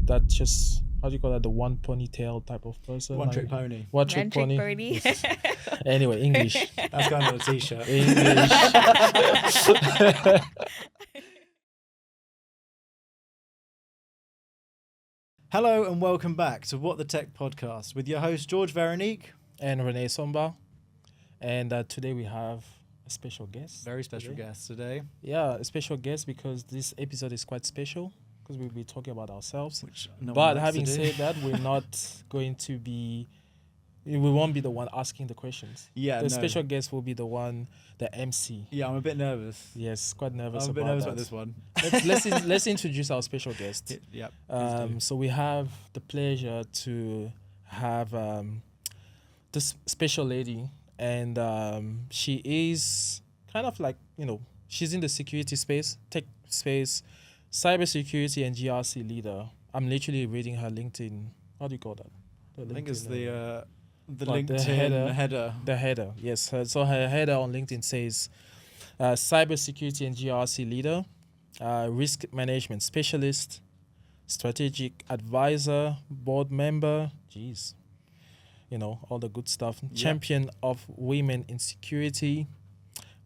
that just, how do you call that, the one ponytail type of person. One trick pony. One trick pony. Yes. Anyway, English. That's going on a t-shirt. English. Hello and welcome back to What the Tech Podcast with your host George Veronique And Rene Somba. And today we have a special guest. Very special guest today. Yeah, a special guest because this episode is quite special because we'll be talking about ourselves. Which no one But likes having to do. said that, we're not going to be, we won't be the one asking the questions. Yeah, The special guest will be the MC. Yeah, I'm a bit nervous. Yes, quite nervous I'm a bit about nervous that. about this one. Let's introduce our special guest. Yeah. So we have the pleasure to have this special lady, and she is kind of like, she's in the security space, tech space, cybersecurity and GRC leader. I'm literally reading her LinkedIn. How do you call that? I think it's the like LinkedIn header. The header, yes. So her header on LinkedIn says cybersecurity and GRC leader, risk management specialist, strategic advisor, board member, all the good stuff. Yeah. Champion of women in security,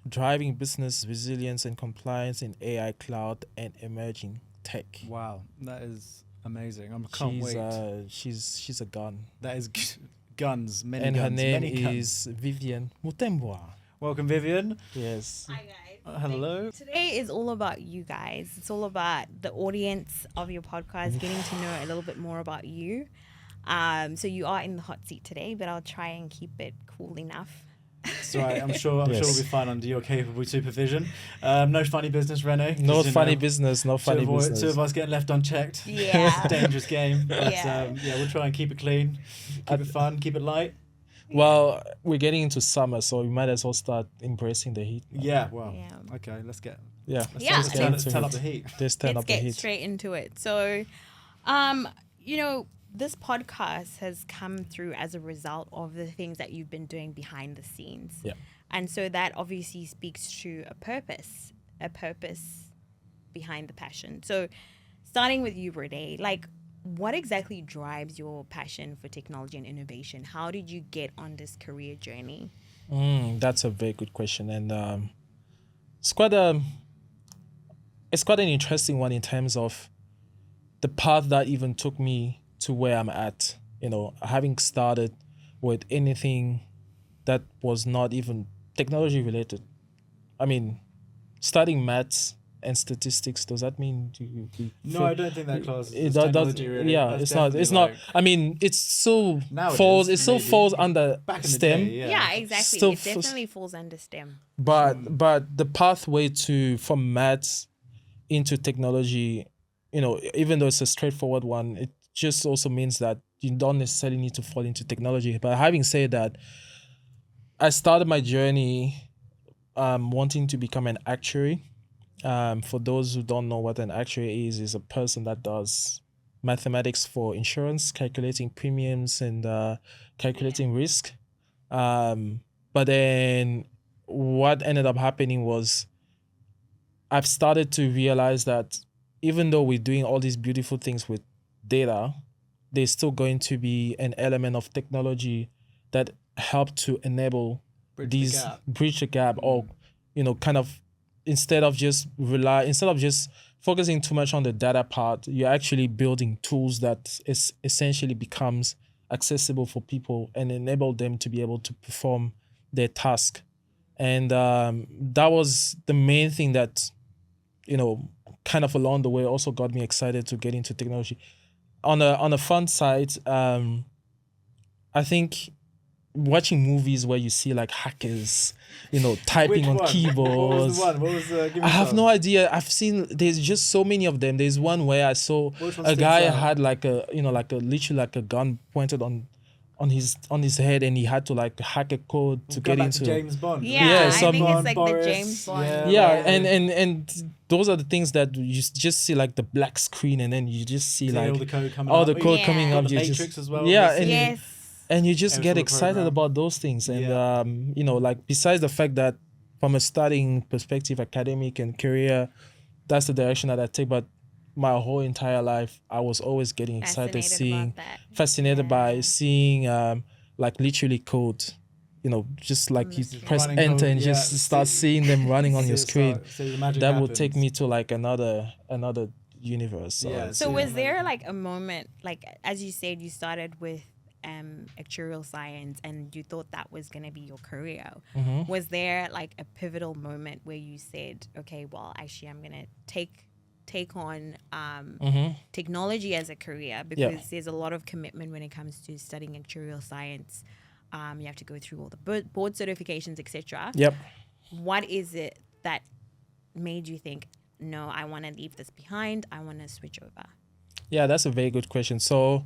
driving business resilience and compliance in AI, cloud, and emerging tech. Wow, that is amazing. I can't wait. She's a gun. That is guns. Many And guns. her name many guns. is Vivienne Mutembwa. Welcome, Vivian. Yes. Hi guys. Hello. Today is all about you guys. It's all about the audience of your podcast, getting to know a little bit more about you. So you are in the hot seat today, but I'll try and keep it cool enough. It's all right. I'm sure Yes. we'll be fine under your capable supervision. No funny business, Rene. No 'cause, funny business, no funny business. Two of us getting left unchecked. Yeah. It's a dangerous game. But Yeah. we'll try and keep it clean, keep it fun, keep it light. Well, we're getting into summer, so we might as well start embracing the heat. Yeah. Well. Yeah. Okay. Let's Yeah. let's get turn, into turn it. up the heat. Let's turn Let's up the get heat. straight into it. So, this podcast has come through as a result of the things that you've been doing behind the scenes. Yeah. And so that obviously speaks to a purpose behind the passion. So starting with you, Rene, what exactly drives your passion for technology and innovation? How did you get on this career journey? That's a very good question, and it's quite an interesting one in terms of the path that even took me to where I'm at. Having started with anything that was not even technology related. I mean, studying maths and statistics, does that mean No, I don't think that class it is does, technology really. yeah, That's it's not. definitely It's not. like- I mean, it's so Now it falls. is, It still maybe. falls under Back in the STEM. day, yeah. Yeah, exactly. Still It definitely falls under STEM. But the pathway from maths into technology, even though it's a straightforward one, it just also means that you don't necessarily need to fall into technology. But having said that, I started my journey wanting to become an actuary. For those who don't know what an actuary is a person that does mathematics for insurance, calculating premiums and calculating risk. But then what ended up happening was I've started to realize that even though we're doing all these beautiful things with data, there's still going to be an element of technology that help to enable bridge the gap, or kind of instead of just focusing too much on the data part, you're actually building tools that is essentially becomes accessible for people and enable them to be able to perform their task. And that was the main thing that kind of along the way also got me excited to get into technology. On a fun side, I think watching movies where you see like hackers, typing Which on one? keyboards. What was the one? Give me I have some. no idea. There's just so many of them. There's one where I saw Which one a sticks guy out? had literally like a gun pointed on his head, and he had to like hack a code to Go get back into to James Bond. Yeah, I some- think it's like Boris, the James Bond. yeah, like- and those are the things that you just see, like the black screen, and then you just see See like all the code coming all up. the code Yeah. coming up. The You Matrix just, as well, yeah, obviously. and Yes. and you just Every get single excited program. about those things. And Yeah. like besides the fact that from a studying perspective, academic and career, that's the direction that I take. But my whole entire life, I was always getting excited, fascinated Yeah. by seeing like literally code. You know, just like you Just press running enter code, and just yeah. start seeing them running on your screen. So the magic That would take happens. me to like another universe. So Yeah, it's- So Yeah. was there like a moment, like as you said, you started with actuarial science and you thought that was going to be your career. Mhm. Was there like a pivotal moment where you said, okay, well, actually, I'm going to take on technology as a career, because there's a lot of commitment when it comes to studying actuarial science. You have to go through all the board certifications, etc. Yep. What is it that made you think, no, I want to leave this behind, I want to switch over? Yeah, that's a very good question. So,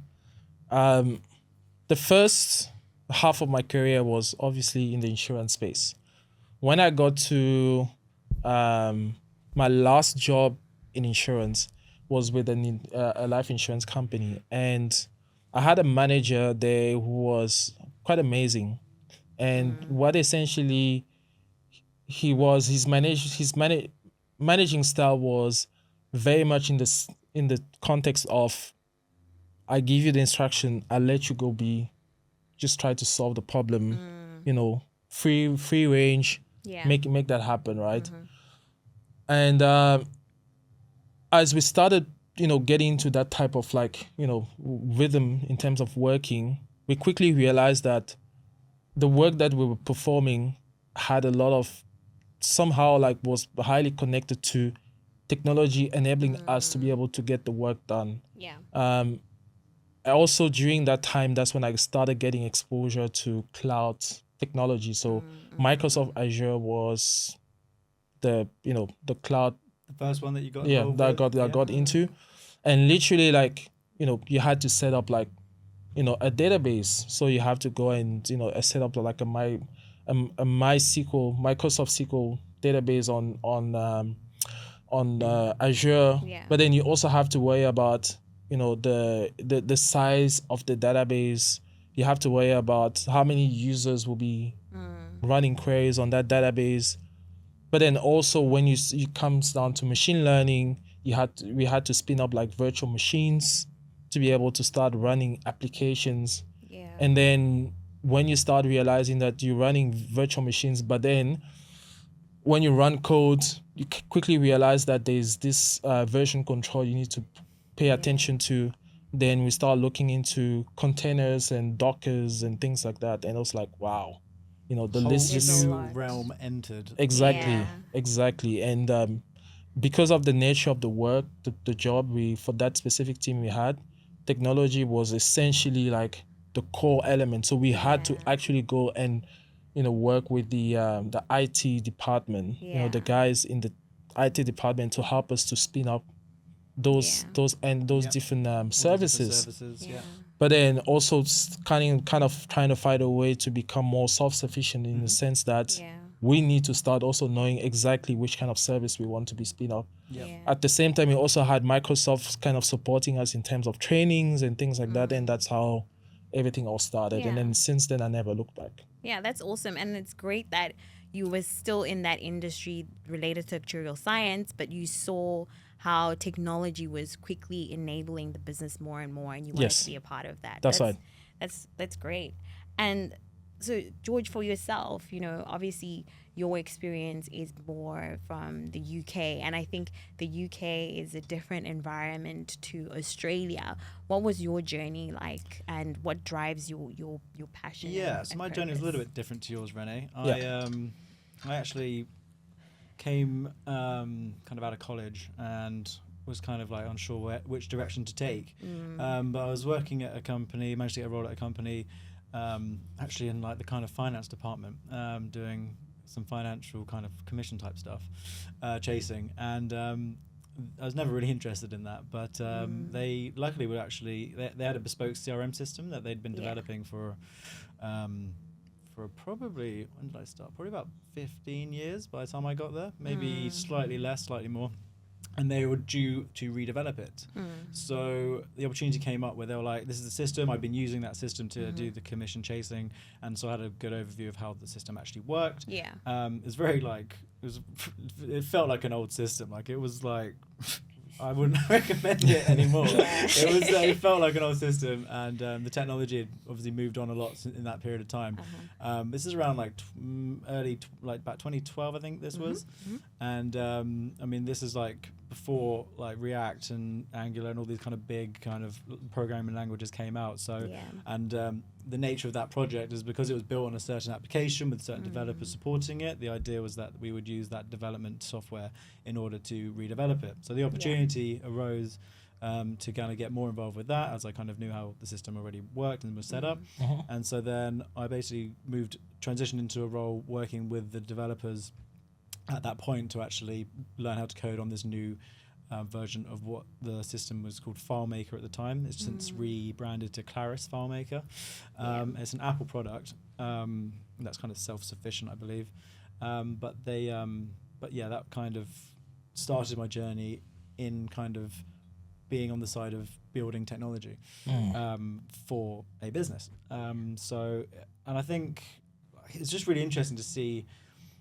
the first half of my career was obviously in the insurance space. When I got to my last job in insurance was with a life insurance company, and I had a manager there who was quite amazing. And what essentially he was managing style was very much in the context of, I give you the instruction, I let you go be, just try to solve the problem, you know, free range, Yeah. make that happen, right? And as we started, you know, getting into that type of like, you know, rhythm in terms of working, we quickly realized that the work that we were performing had a lot of, somehow like was highly connected to technology enabling us to be able to get the work done. Yeah. Also during that time, that's when I started getting exposure to cloud technology. So Microsoft Azure was the, you know, the cloud, The first one that you got yeah, involved that with? I got into. And literally like, you know, you had to set up like, you know, a database. So you have to go and, you know, set up like a MySQL, Microsoft SQL database on Azure. Yeah. But then you also have to worry about, you know, the size of the database. You have to worry about how many users will be running queries on that database. But then also when it comes down to machine learning, we had to spin up like virtual machines to be able to start running applications. Yeah. And then when you start realizing that you're running virtual machines, but then when you run code, you quickly realize that there's this version control you need to pay attention to. Then we start looking into containers and Dockers and things like that. And I was like, wow, you know, the list There's just a new lot. realm entered. exactly, Yeah. exactly. And because of the nature of the work, the job for that specific team we had, technology was essentially like the core element. So we had to Yeah. actually go and, you know, work with the IT department, you know, the Yeah. guys in the IT department to help us to spin up those Yep. different All the different services. yeah. But then also kind of trying to find a way to become more self-sufficient in the sense that Yeah. we need to start also knowing exactly which kind of service we want to be spin up. Yep. Yeah. At the same time, we also had Microsoft kind of supporting us in terms of trainings and things like that, and that's how everything all started. And Yeah. then since then, I never looked back. Yeah, that's awesome. And it's great that you were still in that industry related to actuarial science, but you saw how technology was quickly enabling the business more and more, and you wanted Yes. to be a part of that. That's right. That's great. And so, George, for yourself, you know, obviously your experience is more from the UK, and I think the UK is a different environment to Australia. What was your journey like, and what drives your passion? Yeah, and so my journey was a little purpose? bit different to yours, Rene. Yeah. I actually came kind of out of college and was kind of like unsure which direction to take. But I was working at a company, managed to get a role at a company, actually in like the kind of finance department, doing some financial kind of commission type stuff, chasing. And I was never really interested in that, but they luckily were actually, they had a bespoke CRM system that they'd been developing for probably, when did I start? Probably about 15 years by the time I got there, maybe slightly less, slightly more. And they were due to redevelop it. So the opportunity came up where they were like, this is the system. I've been using that system to do the commission chasing. And so I had a good overview of how the system actually worked. Yeah. It's very like, it felt like an old system. Like it was like I wouldn't recommend it anymore. It felt like an old system, and the technology had obviously moved on a lot in that period of time. This is around like about 2012, I think this was, and I mean, this is like before like React and Angular and all these kind of big kind of programming languages came out. So and the nature of that project is because it was built on a certain application with certain developers supporting it. The idea was that we would use that development software in order to redevelop it. So the opportunity arose to kind of get more involved with that, as I kind of knew how the system already worked and was set up. And so then I basically transitioned into a role working with the developers at that point to actually learn how to code on this new version of what the system was called FileMaker at the time. It's since rebranded to Claris FileMaker. It's an Apple product that's kind of self-sufficient, I believe. But that kind of started my journey in kind of being on the side of building technology for a business. And I think it's just really interesting to see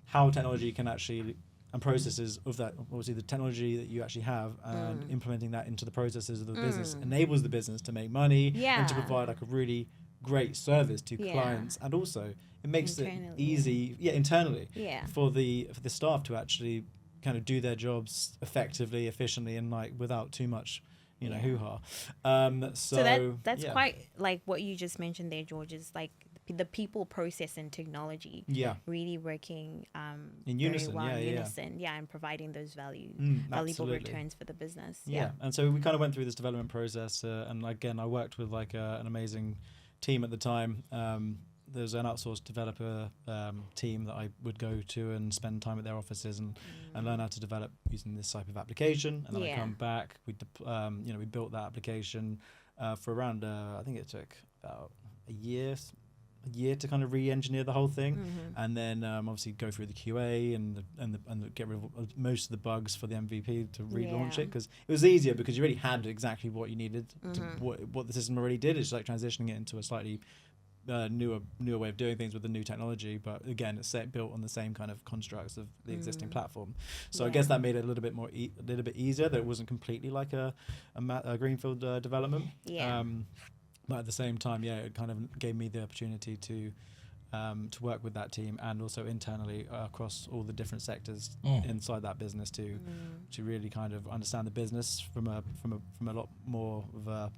how technology can actually, and processes of that, obviously the technology that you actually have and implementing that into the processes of the business enables the business to make money and to provide like a really great service to clients, and also it makes it easy internally for the staff to actually kind of do their jobs effectively, efficiently, and like without too much hoo-ha. So that's quite like what you just mentioned there, George, is like the people, process, and technology really working in unison, very well, and providing those valuable absolutely. returns for the business. And so we kind of went through this development process, and again, I worked with like an amazing team at the time. There's an outsourced developer team that I would go to and spend time at their offices and learn how to develop using this type of application. And then I come back, we built that application for around I think it took about a year to kind of re-engineer the whole thing, and then obviously go through the QA and get rid of most of the bugs for the MVP to relaunch it, because it was easier because you already had exactly what you needed to what the system already did. It's like transitioning it into a slightly newer way of doing things with the new technology, but again, it's built on the same kind of constructs of the existing platform. So I guess that made it a little bit more a little bit easier. That it wasn't completely like a greenfield development. But at the same time, it kind of gave me the opportunity to work with that team, and also internally across all the different sectors inside that business to really kind of understand the business from a lot more of a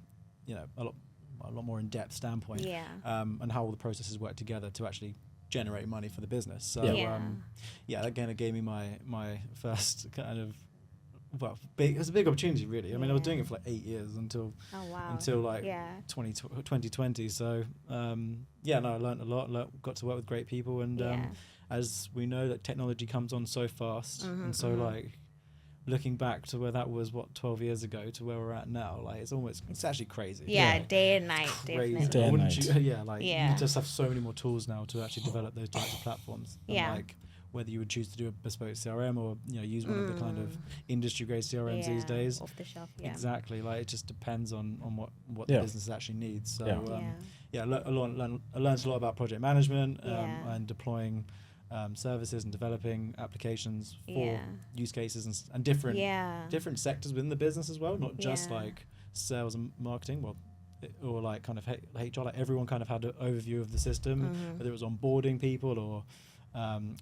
lot more in-depth standpoint, and how all the processes work together to actually generate money for the business. So again, it gave me my first kind of it was a big opportunity, really. I mean, I was doing it for like 8 years until 2020. So I learned a lot. Got to work with great people, and as we know, that technology comes on so fast, and so like looking back to where that was 12 years ago to where we're at now, like it's actually crazy. Day and night, crazy. definitely. You just have so many more tools now to actually develop those types of platforms. And like whether you would choose to do a bespoke CRM or use one of the kind of industry grade CRMs these days, off the shelf. Exactly, like it just depends on what the business actually needs. So I learned a lot about project management and deploying services and developing applications for use cases and different sectors within the business as well, not just like sales and marketing, or like kind of HR. Like everyone kind of had an overview of the system, whether it was onboarding people or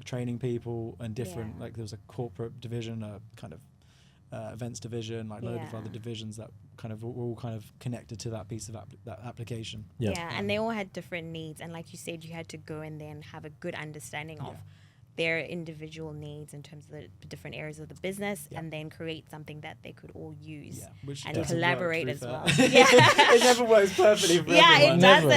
training people, and different like there was a corporate division, a kind of events division, like load of other divisions that kind of were all kind of connected to that piece of that application. And they all had different needs, and like you said, you had to go in there and have a good understanding of their individual needs in terms of the different areas of the business, and then create something that they could all use and collaborate as well. It never works perfectly for everyone. It doesn't.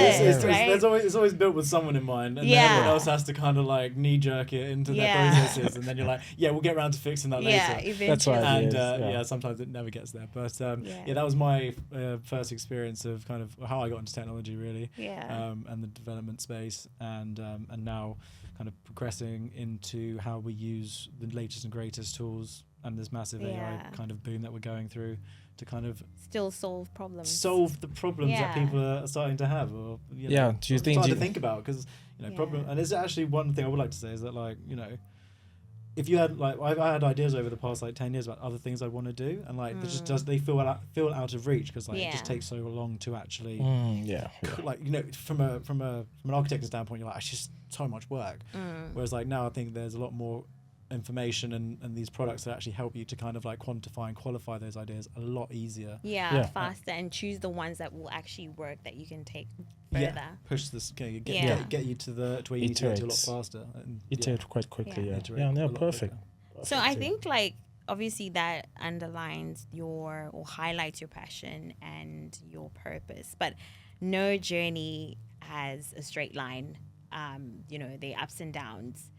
It's always built with someone in mind, and then everyone else has to kind of like knee jerk it into their processes, and then you're like, we'll get around to fixing that later. Eventually. That's right. And sometimes it never gets there, but that was my first experience of kind of how I got into technology, really, and the development space, and now kind of progressing into how we use the latest and greatest tools and this massive AI kind of boom that we're going through to kind of still solve the problems that people are starting to have, or do you think to think about, because problem. And it's actually one thing I would like to say is that, like, if you had like I had ideas over the past like 10 years about other things I want to do, and like they feel out of reach because like it just takes so long to actually like from an architect's standpoint, you're like, it's just so much work. Whereas like now I think there's a lot more information and these products that actually help you to kind of like quantify and qualify those ideas a lot easier. Faster, and choose the ones that will actually work, that you can take further. Push this, get you to where you need to get to a lot faster. And, iterate quite quickly. Perfect. So I think like obviously that underlines or highlights your passion and your purpose, but no journey has a straight line. The ups and downs.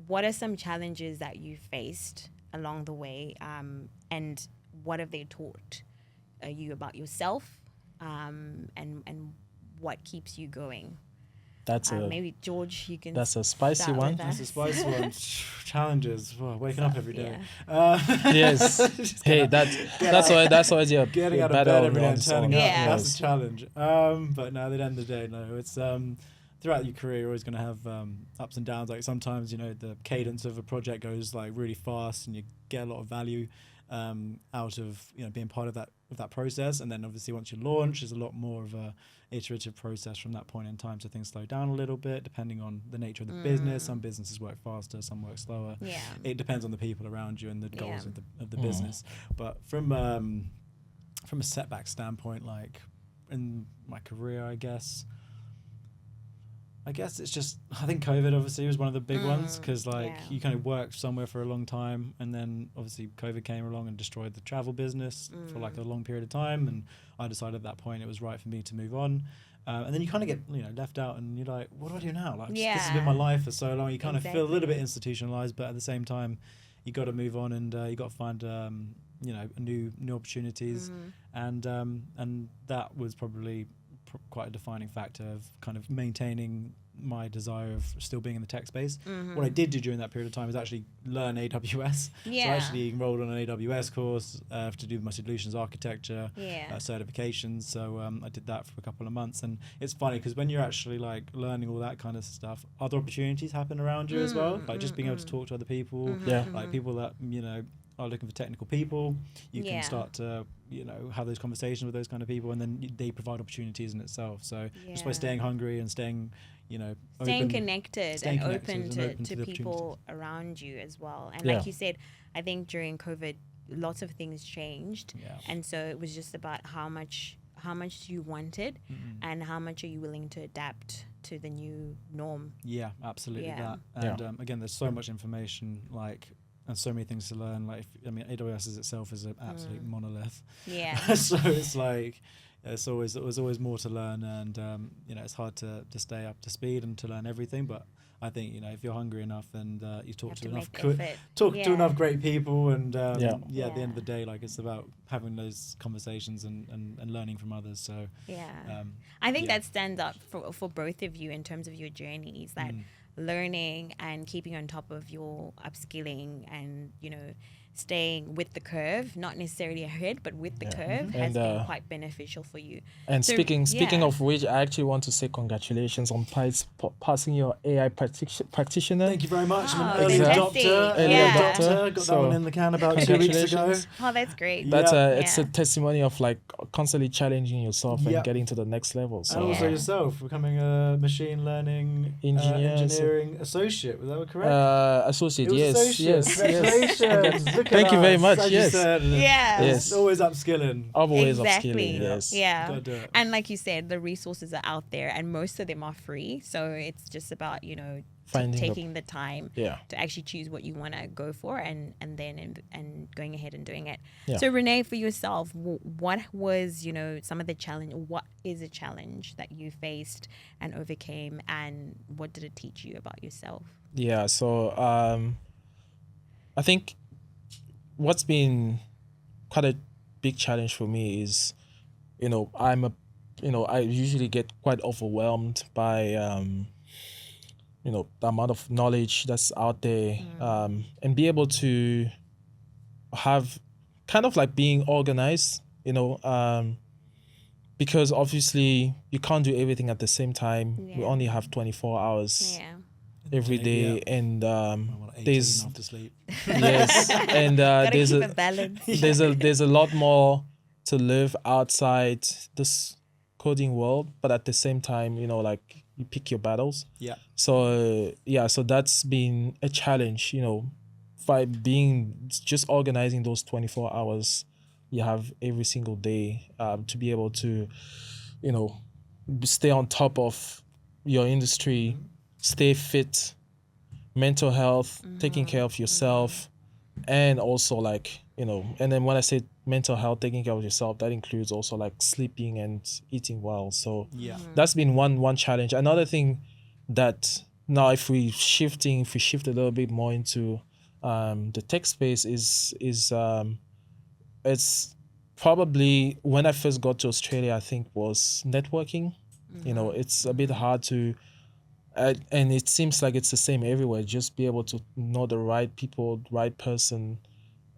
What are some challenges that you faced along the way, and what have they taught you about yourself, and what keeps you going? That's maybe George, you can. That's a spicy one. That's a spicy one. Challenges. Waking up every day. Yes. Hey, that's always your getting out of bed every day and turning up. That's a challenge. But no, at the end of the day, no, it's throughout your career, you're always going to have ups and downs. Like sometimes, the cadence of a project goes like really fast, and you get a lot of value out of being part of that process. And then obviously once you launch, there's a lot more of a iterative process from that point in time. So things slow down a little bit depending on the nature of the business. Some businesses work faster, some work slower. Yeah. It depends on the people around you and the goals of the business. But from a setback standpoint, like in my career, I guess it's just, I think COVID obviously was one of the big ones, because you kind of worked somewhere for a long time, and then obviously COVID came along and destroyed the travel business for like a long period of time, and I decided at that point it was right for me to move on. And then you kind of get left out, and you're like, what do I do now? Like this has been my life for so long. You kind of feel a little bit institutionalized, but at the same time you got to move on, and you got to find new opportunities, and that was probably quite a defining factor of kind of maintaining my desire of still being in the tech space. What I did do during that period of time is actually learn AWS. So I actually enrolled on an AWS course to do my solutions architecture certifications. So I did that for a couple of months, and it's funny because when you're actually like learning all that kind of stuff, other opportunities happen around you as well. Like just being able to talk to other people, like people that are looking for technical people. You can start to have those conversations with those kind of people, and then they provide opportunities in itself. So just by staying hungry and staying connected and open to people around you as well. And like you said, I think during COVID lots of things changed, and so it was just about how much you wanted and how much are you willing to adapt to the new norm. Absolutely. And again, there's so much information and so many things to learn. AWS itself is an absolute monolith. So it's like there's always more to learn, and it's hard to stay up to speed and to learn everything. But I think if you're hungry enough and you talk to enough great people, and at the end of the day, it's about having those conversations and learning from others. So I think that stands out for both of you in terms of your journeys, that learning and keeping on top of your upskilling and staying with the curve, not necessarily ahead, but with the curve, has been quite beneficial for you. And so, speaking of which, I actually want to say congratulations on passing your AI practitioner. Thank you very much. I'm an early adopter. Got that one in the can about 2 weeks ago. Oh, that's great. It's a testimony of constantly challenging yourself and getting to the next level. So. And also yourself, becoming a machine learning engineering associate. Was that correct? Associate, yes. Congratulations. Thank you very much. Yes. Yes. Always upskilling. Always upskilling. Yes. Yeah. Gotta do it. And like you said, the resources are out there, and most of them are free. So it's just about taking the time to actually choose what you want to go for, and going ahead and doing it. Yeah. So Rene, for yourself, what was some of the challenge? What is a challenge that you faced and overcame, and what did it teach you about yourself? Yeah. So I think what's been quite a big challenge for me is, I usually get quite overwhelmed by, the amount of knowledge that's out there, and be able to have kind of being organized, because obviously you can't do everything at the same time. We only have 24 hours. every day, Yeah. and I'm on 18 there's after sleep. yes, and Gotta there's keep a it balanced. there's a lot more to live outside this coding world, but at the same time, like you pick your battles. Yeah. So so that's been a challenge, by being just organizing those 24 hours you have every single day, to be able to, you know, stay on top of your industry, stay fit, mental health, taking care of yourself, and also like, and then when I say mental health, taking care of yourself, that includes also like sleeping and eating well. So Yeah. that's been one challenge. Another thing that now, if we shift a little bit more into the tech space, is it's probably when I first got to Australia, I think was networking. It's a bit hard to, and it seems like it's the same everywhere. Just be able to know the right people, right person,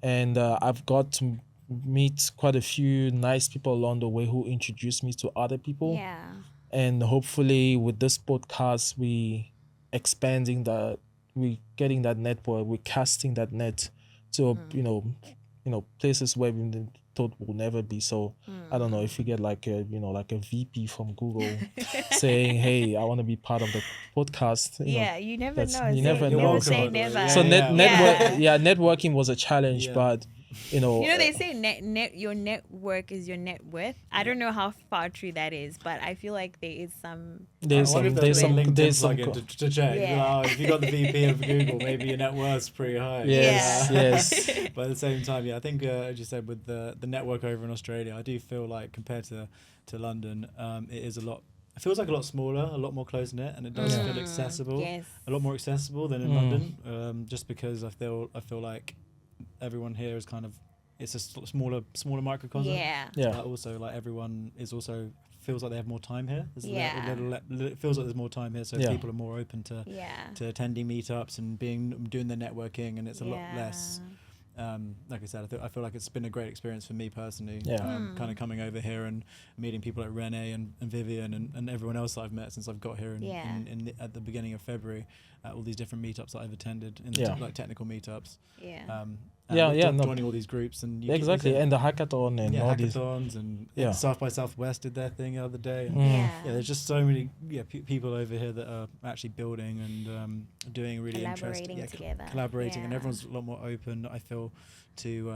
and I've got to meet quite a few nice people along the way who introduced me to other people. Yeah. And hopefully with this podcast, we getting that network, we casting that net to places where we thought we'll never be. So I don't know if we get like a VP from Google saying, hey, I want to be part of the podcast. Yeah, you never that's- know. you Say- never never know. say So- never. Yeah, So yeah. networking was a challenge, Yeah. but They say your network is your net worth. I don't know how far true that is, but I feel like there is some. there's I wonder some if there's a some LinkedIn there's some plugin to check. Yeah. If you got the VP of Google, maybe your net worth's pretty high. yes Yeah. yes But at the same time, I think as you said, with the network over in Australia, I do feel like compared to London, it is a lot. It feels like a lot smaller, a lot more close knit, and it does feel accessible. Yes. A lot more accessible than in London. Just because I feel like everyone here is kind of, it's a smaller microcosm. Yeah. yeah But also, like, everyone is also feels like they have more time here. There's Yeah. it feels like there's more time here, so Yeah. people are more open to Yeah. attending meetups and doing their networking, and it's a lot less. Like I said, I feel like it's been a great experience for me personally. Yeah. Kind of coming over here and meeting people like Rene and Vivian and everyone else that I've met since I've got here at the beginning of February. All these different meetups that I've attended, like technical meetups. Yeah. Joining all these groups and exactly, and the hackathon and all these. hackathons and Yeah. South by Southwest did their thing the other day. And Yeah. there's just so many people over here that are actually building and doing really interesting, Collaborating together. collaborating, and Yeah. everyone's a lot more open, I feel, to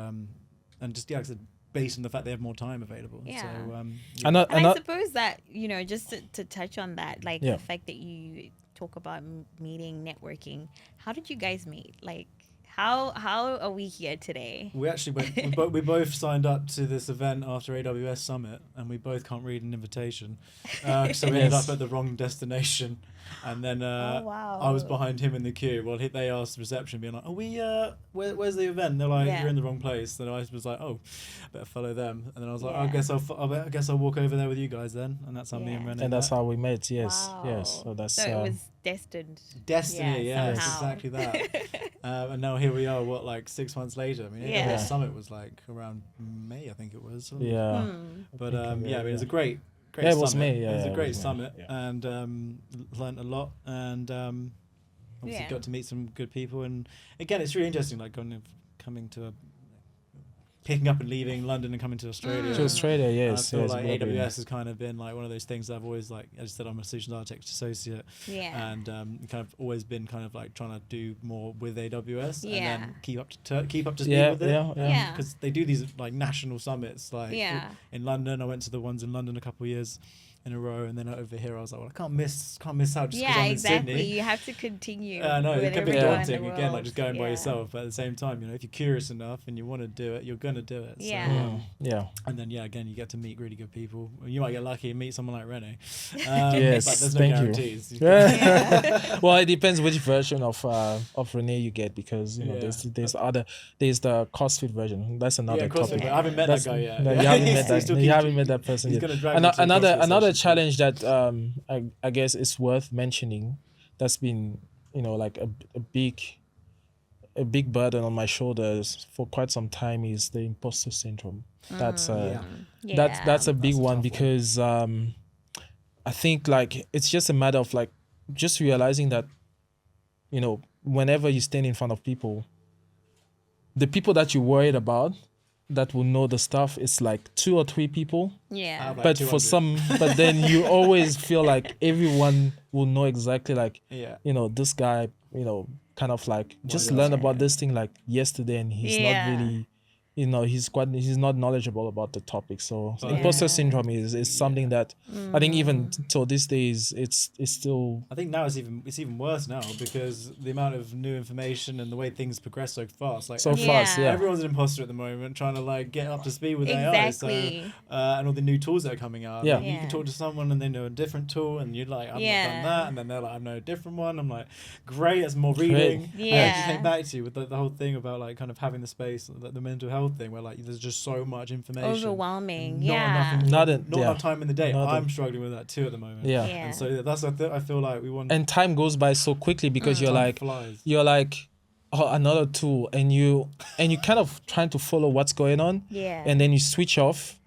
and just like I said, based on the fact they have more time available. Yeah. So And And I suppose that, just to touch on that, like Yeah. the fact that you talk about meeting, networking, how did you guys meet? Like, how are we here today? we actually went. we both signed up to this event after AWS Summit, and we both can't read an invitation, so we ended Yes. up at the wrong destination. And then wow. I was behind him in the queue. Well, they asked the reception, being like, "Are we? Where's the event?" And they're like, Yeah. "You're in the wrong place." And I was like, "Oh, better follow them." And then I was like, Yeah. I guess I'll walk over there with you guys then." And that's how me and Yeah. Rene And that's met. how we met. Yes, Wow. yes. So that's So it was destined. Destiny. Yeah, Yes, somehow. exactly that. And now here we are. Like 6 months later? I mean, Yeah. AWS Summit was like around May, I think it was. yeah. But I think, I mean, it was a great Yeah, it was summit. May, yeah, it was a it great was May, summit, yeah. and learned a lot, and obviously Yeah. got to meet some good people. And again, it's really interesting, like picking up and leaving London and coming to Australia. To Australia, And yes. I feel yes, like we've been- AWS has kind of been like one of those things that I've always, like, as I said, I'm a solutions architect associate, Yeah. and kind of always been kind of like trying to do more with AWS, Yeah. and then keep up to speed Yeah, with it. yeah, Yeah. Because they do these like national summits, like Yeah. in London. I went to the ones in London a couple of years in a row, and then over here I was like, well, I can't miss out just because Yeah, I'm in exactly. Sydney. You have to continue. No, with it can be everyone in the daunting again, like world. just going by Yeah. yourself. But at the same time, if you're curious enough and you want to do it, you're gonna do it. Yeah. So, Yeah. and then again, you get to meet really good people. You might get lucky and meet someone like Rene. Yes, but there's no thank you. guarantees. Yeah. Well, it depends which version of Rene you get, because Yeah. there's the CrossFit version. That's another Yeah, CrossFit. topic. I haven't met That's- that guy yet. No, you haven't met He's still that. You haven't met that person He's yet. gonna drag me to a Another CrossFit session. challenge that I guess is worth mentioning, that's been like a big burden on my shoulders for quite some time, is the imposter syndrome. That's that's a big That's a one, tough because I think like it's just a matter of like just realizing that whenever you stand in front of people, the people that you're worried about that will know the stuff, it's like 2 or 3 people. Yeah. Like But 200. but then you always feel like everyone will know exactly, like, Yeah. this guy, kind of like just yeah. learned about this thing like yesterday, and he's not Yeah. really, he's not knowledgeable about the topic. So But- imposter Yeah. syndrome is something that I think even till these days it's still. I think now it's even worse now, because the amount of new information and the way things progress so fast. Like So fast, yeah. everyone's an imposter at the moment, trying to like get up to speed with Exactly. AI. So and all the new tools that are coming out. Yeah. Like, you can talk to someone and they know a different tool, and you're like, I've not done that, and then they're like, I know a different one. I'm like, great, that's more reading. Yeah. And I just came back to you with the whole thing about like kind of having the space, the mental health thing, where like there's just so much information. Overwhelming. Not Yeah. enough, Not not enough time in the day. Not I'm struggling with that too at the moment. Yeah. Yeah. And so that's I feel like we want. And time goes by so quickly because time you're flies. like, oh, another tool, and you kind of trying to follow what's going on, Yeah. and then you switch off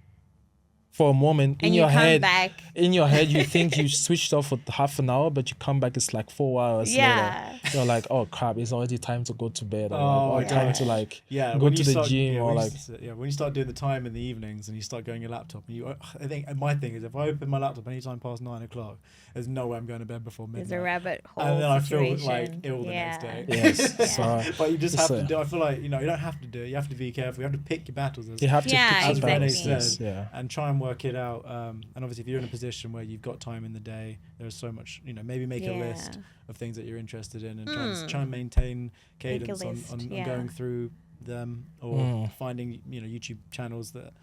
for a moment. And you come back. In your head, you think you switched off for half an hour, but you come back, it's like 4 hours Yeah. later. You're like, oh crap, it's already time to go to bed, or, Oh, or time yeah. to like Yeah, go when to you the start, gym, yeah, or when like when you start doing the time in the evenings and you start going your laptop, and I think my thing is, if I open my laptop anytime past 9 o'clock, there's no way I'm going to bed before midnight. There's a rabbit hole. And then I situation. feel like ill the next day. Yes. So But you just It's have to a- do. I feel like you don't have to do it. You have to be careful. You have to pick your battles. you have to Yeah, pick as your Rene battles, yes, said, yeah. and try and work it out. And obviously, if you're in a position where you've got time in the day, there's so much. Maybe make a list of things that you're interested in, and try and maintain cadence list, on yeah. going through them, or finding YouTube channels that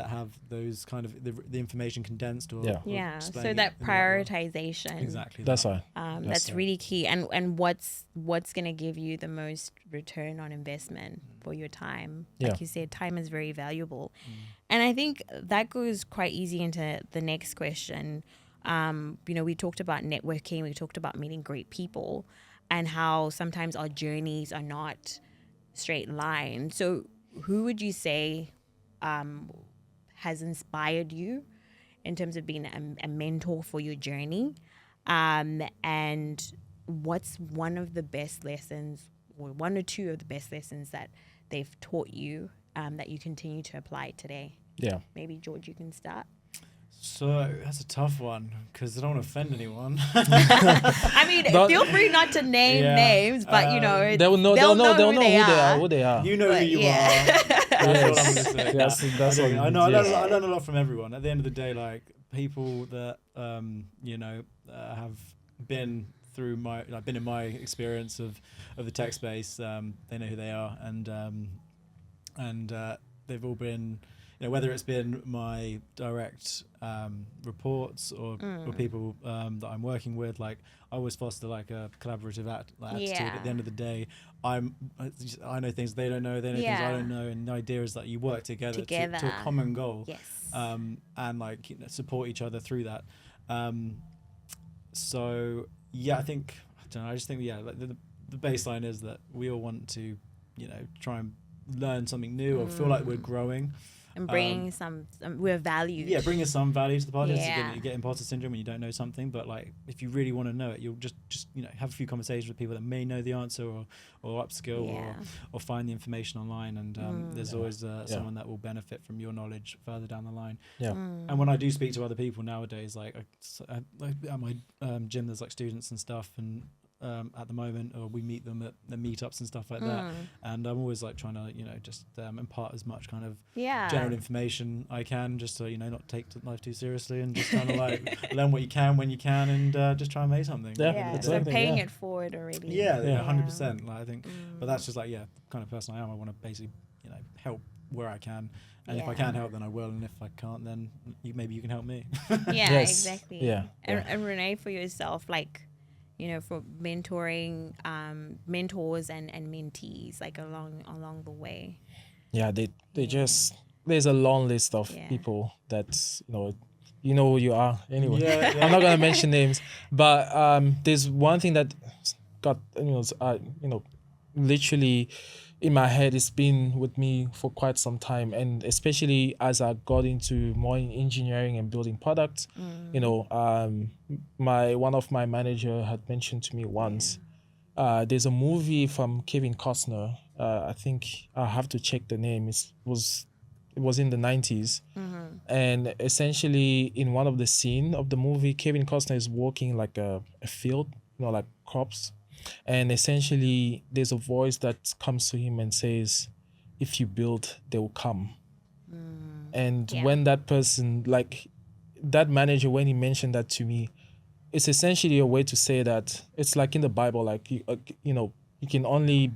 have those kind of the information condensed, or Yeah. or Yeah. So explaining that it in the right way. prioritization. Exactly. That's that. right. That's right. really key. And what's going to give you the most return on investment for your time? Like Yeah. you said, time is very valuable. And I think that goes quite easy into the next question. We talked about networking, we talked about meeting great people, and how sometimes our journeys are not straight line. So who would you say has inspired you in terms of being a mentor for your journey? And what's one of the best lessons, or 1 or 2 of the best lessons that they've taught you that you continue to apply today? Yeah. Maybe George, you can start. So that's a tough one, because I don't want to offend anyone. I mean, Don't- feel free not to name Yeah. names, but They'll know who they are. You know who But you yeah. are. That's all I'm gonna say. That's I all. know. Yes. I learn a lot from everyone. At the end of the day, like people that have been through been in my experience of the tech space. They know who they are, and they've all been, whether it's been my direct reports or people that I'm working with. Like I always foster like a collaborative attitude. Yeah. At the end of the day, I know things they don't know, they know things I don't know, and the idea is that you work together. To a common goal. Yes. And like support each other through that. So yeah, I think I just think like the baseline is that we all want to try and learn something new, or feel like we're growing. And bringing we're valued. Yeah, bringing some value to the party. Yeah. You get imposter syndrome when you don't know something, but like if you really want to know it, you'll just have a few conversations with people that may know the answer, or upskill, or find the information online, and there's always someone that will benefit from your knowledge further down the line. Yeah. And when I do speak to other people nowadays, like at my gym, there's like students and stuff, and at the moment, or we meet them at the meetups and stuff like that, and I'm always like trying to just impart as much kind of general information I can, just to not take life too seriously, and just kind of like learn what you can when you can, and just try and make something. Yeah, so Exactly, paying yeah. it forward already. Yeah, 100%. Like I think, but that's just like the kind of person I am. I want to basically help where I can, and if I can help, then I will, and if I can't, then maybe you can help me. Yeah, Yes. exactly. Yeah. And Rene, for yourself, like, for mentoring, mentors and mentees, like along the way. Yeah, they just, there's a long list of people that you know who you are anyway. Yeah. I'm not gonna mention names, but there's one thing that got literally in my head. It's been with me for quite some time, and especially as I got into more in engineering and building products. One of my manager had mentioned to me once, there's a movie from Kevin Costner. I think I have to check the name. It was in the 90s. And essentially in one of the scene of the movie, Kevin Costner is walking like a field, like crops. And essentially there's a voice that comes to him and says, if you build, they will come. And Yeah. when that person, like that manager, when he mentioned that to me, it's essentially a way to say that it's like in the Bible, like you can only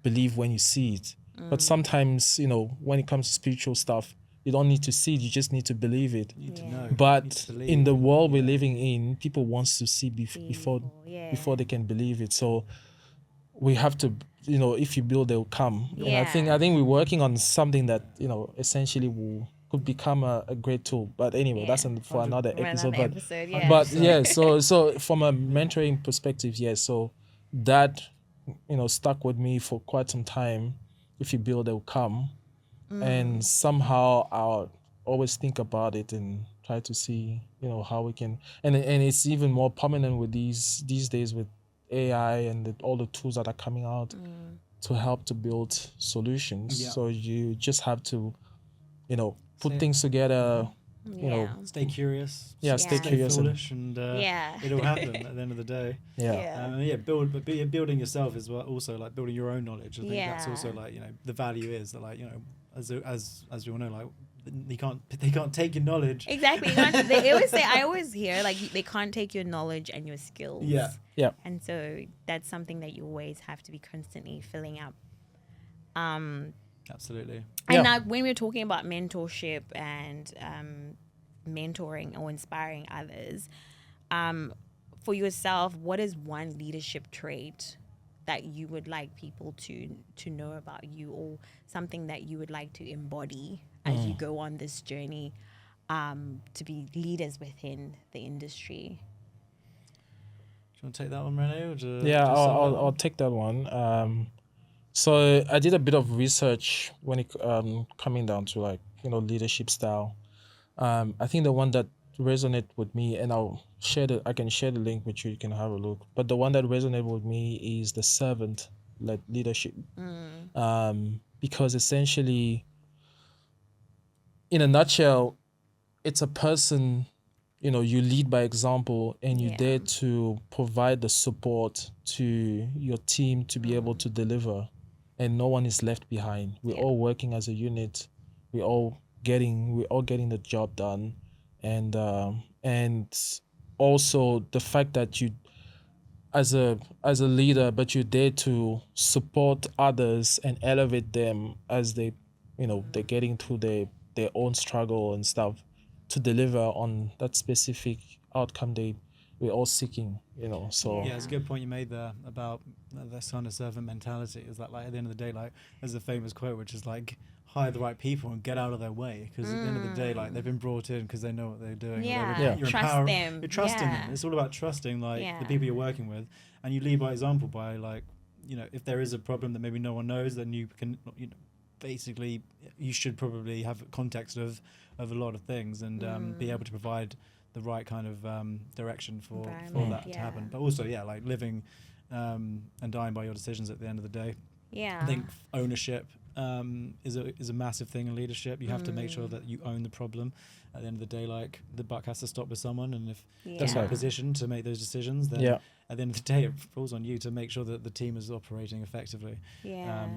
believe when you see it. But sometimes, when it comes to spiritual stuff, you don't need to see it, you just need to believe it. You need to Yeah. know. But you need to believe in the and- world we're yeah. living in, people wants to see before Yeah. before they can believe it. So we have to, if you build, they'll come. And I think Yeah. we're working on something that essentially could become a great tool. But anyway, that's Yeah. for another For episode. another But episode, yeah. but yeah, so from a mentoring perspective, yes. So that stuck with me for quite some time. If you build, they'll come. And somehow I'll always think about it and try to see how we can, and it's even more prominent with these days with AI and all the tools that are coming out to help to build solutions. Yeah. So you just have to put Say- things together, Yeah. Stay curious. Yeah, stay curious and- foolish, and Yeah. it'll happen at the end of the day. yeah. Building yourself is also like building your own knowledge. I think that's Yeah. also like the value is that like as we all know, like they can't take your knowledge. Exactly. They always say, I always hear like they can't take your knowledge and your skills. Yeah. Yeah. And so that's something that you always have to be constantly filling up. Absolutely. Yeah. And now when we're talking about mentorship and mentoring or inspiring others, for yourself, what is one leadership trait that you would like people to know about you, or something that you would like to embody as you go on this journey to be leaders within the industry? Do you want to take that one, Rene? Or Yeah, just I'll take that one. So I did a bit of research when it coming down to like leadership style. I think the one that resonated with me, and I can share the link with you. You can have a look. But the one that resonated with me is the servant-led leadership, because essentially, in a nutshell, it's a person. You lead by example, and you Yeah. dare to provide the support to your team to be able to deliver, and no one is left behind. We're Yeah. all working as a unit. We're all getting the job done, and also the fact that you, as a leader, but you dare to support others and elevate them as they're getting through their own struggle and stuff, to deliver on that specific outcome we're all seeking. So Yeah, it's a good point you made there about this kind of servant mentality. Is that like at the end of the day, like there's a famous quote which is like, hire the right people and get out of their way, because at the end of the day, like they've been brought in because they know what they're doing. Yeah. Yeah. You're Trust empowering- them. You're trusting Yeah. them. It's all about trusting like Yeah. the people you're working with, and you lead by example by like, if there is a problem that maybe no one knows, then you can, basically you should probably have context of a lot of things and be able to provide the right kind of direction for Environment, that to yeah. happen. But also, like living and dying by your decisions at the end of the day. Yeah. I think ownership is a massive thing in leadership. You have to make sure that you own the problem. At the end of the day, like the buck has to stop with someone, and if Yeah. they're in a right. position to make those decisions, then Yeah. at the end of the day, it falls on you to make sure that the team is operating effectively. Yeah.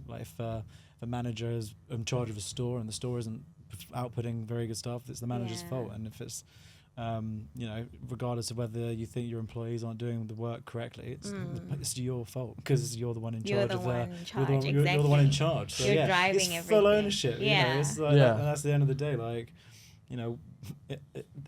Like if a manager is in charge of a store and the store isn't outputting very good stuff, it's the manager's Yeah. fault. And if it's regardless of whether you think your employees aren't doing the work correctly, it's your fault, because you're the one in You're charge the of one in you're charge, you're the one in exactly. charge. So You're yeah, driving it's full everything. ownership. Yeah. It's like Yeah. and that's the end of the day. Like,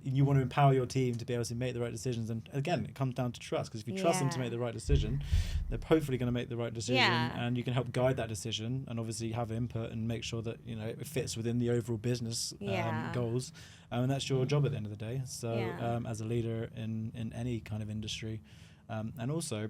you want to empower your team to be able to make the right decisions, and again, it comes down to trust. Because if you trust them to Yeah. make the right decision, they're hopefully going to make the right decision, Yeah. and you can help guide that decision, and obviously have input and make sure that it fits within the overall business Yeah. goals, and that's your job at the end of the day. So Yeah. as a leader in any kind of industry, and also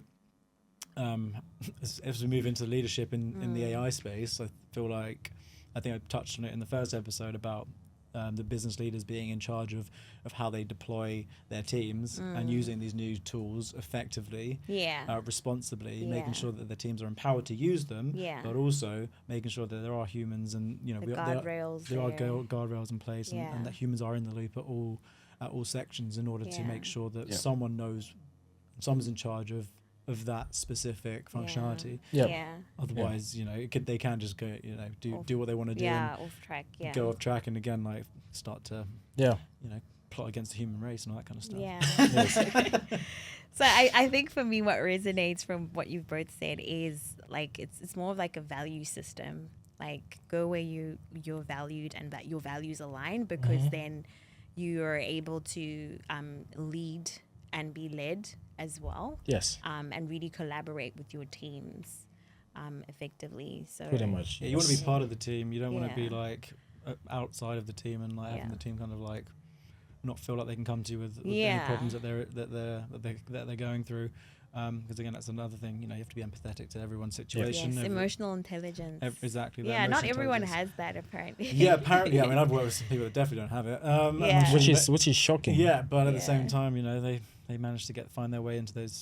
as we move into leadership in the AI space, I feel like I think I touched on it in the first episode about the business leaders being in charge of how they deploy their teams and using these new tools effectively, responsibly, making sure that the teams are empowered to use them, but also making sure that there are humans and there are guardrails in place, and that humans are in the loop at all sections in order to make sure that someone knows, someone's in charge of that specific functionality. Otherwise, they can just go, do what they want to do. Off track. Go off track, and again, like start to, plot against the human race and all that kind of stuff. So I think for me, what resonates from what you've both said is like it's more of like a value system. Like go where you're valued and that your values align, because then you are able to lead and be led as well. And really collaborate with your teams effectively. So pretty much. You want to be part of the team. You don't want to be like outside of the team and like having the team kind of like not feel like they can come to you with any problems that they're going through. Because again, that's another thing. You have to be empathetic to everyone's situation. Yes, emotional intelligence. Exactly. Yeah, not everyone has that apparently. Apparently. I mean, I've worked with some people that definitely don't have it. Which is shocking. Yeah, but at the same time, they manage to find their way into those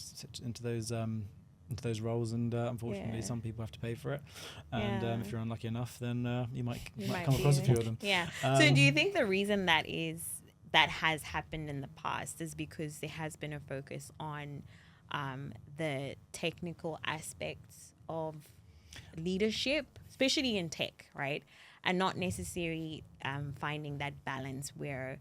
roles, and unfortunately, some people have to pay for it. And if you're unlucky enough, then you might come across a few of them. So, do you think the reason that has happened in the past is because there has been a focus on the technical aspects of leadership, especially in tech, right? And not necessarily finding that balance where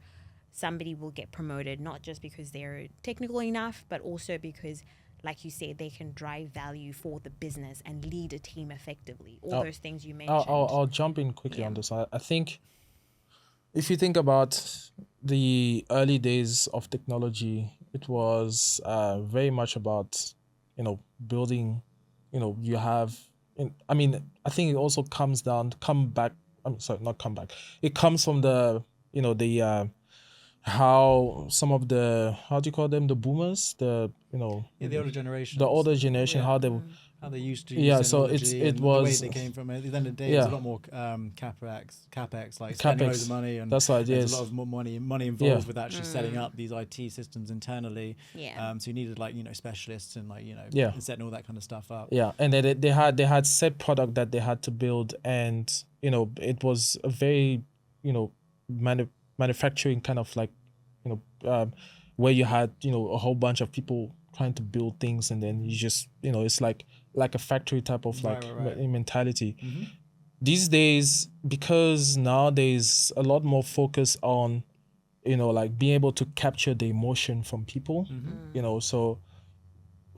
somebody will get promoted not just because they're technical enough, but also because, like you said, they can drive value for the business and lead a team effectively. All those things you mentioned. I'll jump in quickly on this. I think if you think about the early days of technology, it was very much about, building, you have, I think it also it comes from the, how some of the, how do you call them? The boomers, the older generation. The older generation, how they used to use technology, it was the way they came from. At the end of the day, there's a lot more capex, like spending loads of money, and that's right. There's a lot of more money involved with actually setting up these IT systems internally. So you needed specialists and and setting all that kind of stuff up. And then they had set product that they had to build, and it was a very manufacturing kind of like where you had a whole bunch of people trying to build things, and then you just it's like a factory type of mentality. These days, because now there's a lot more focus on like being able to capture the emotion from people, so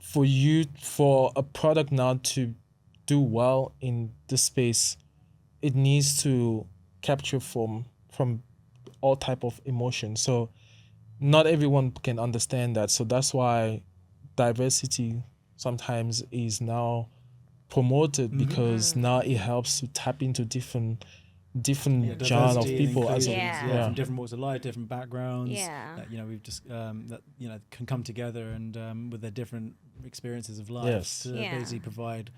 for a product now to do well in this space, it needs to capture from all type of emotion. So not everyone can understand that. So that's why diversity sometimes is now promoted, because now it helps to tap into different genre of people as from different walks of life, different backgrounds. That, we've just that can come together and with their different experiences of life to basically provide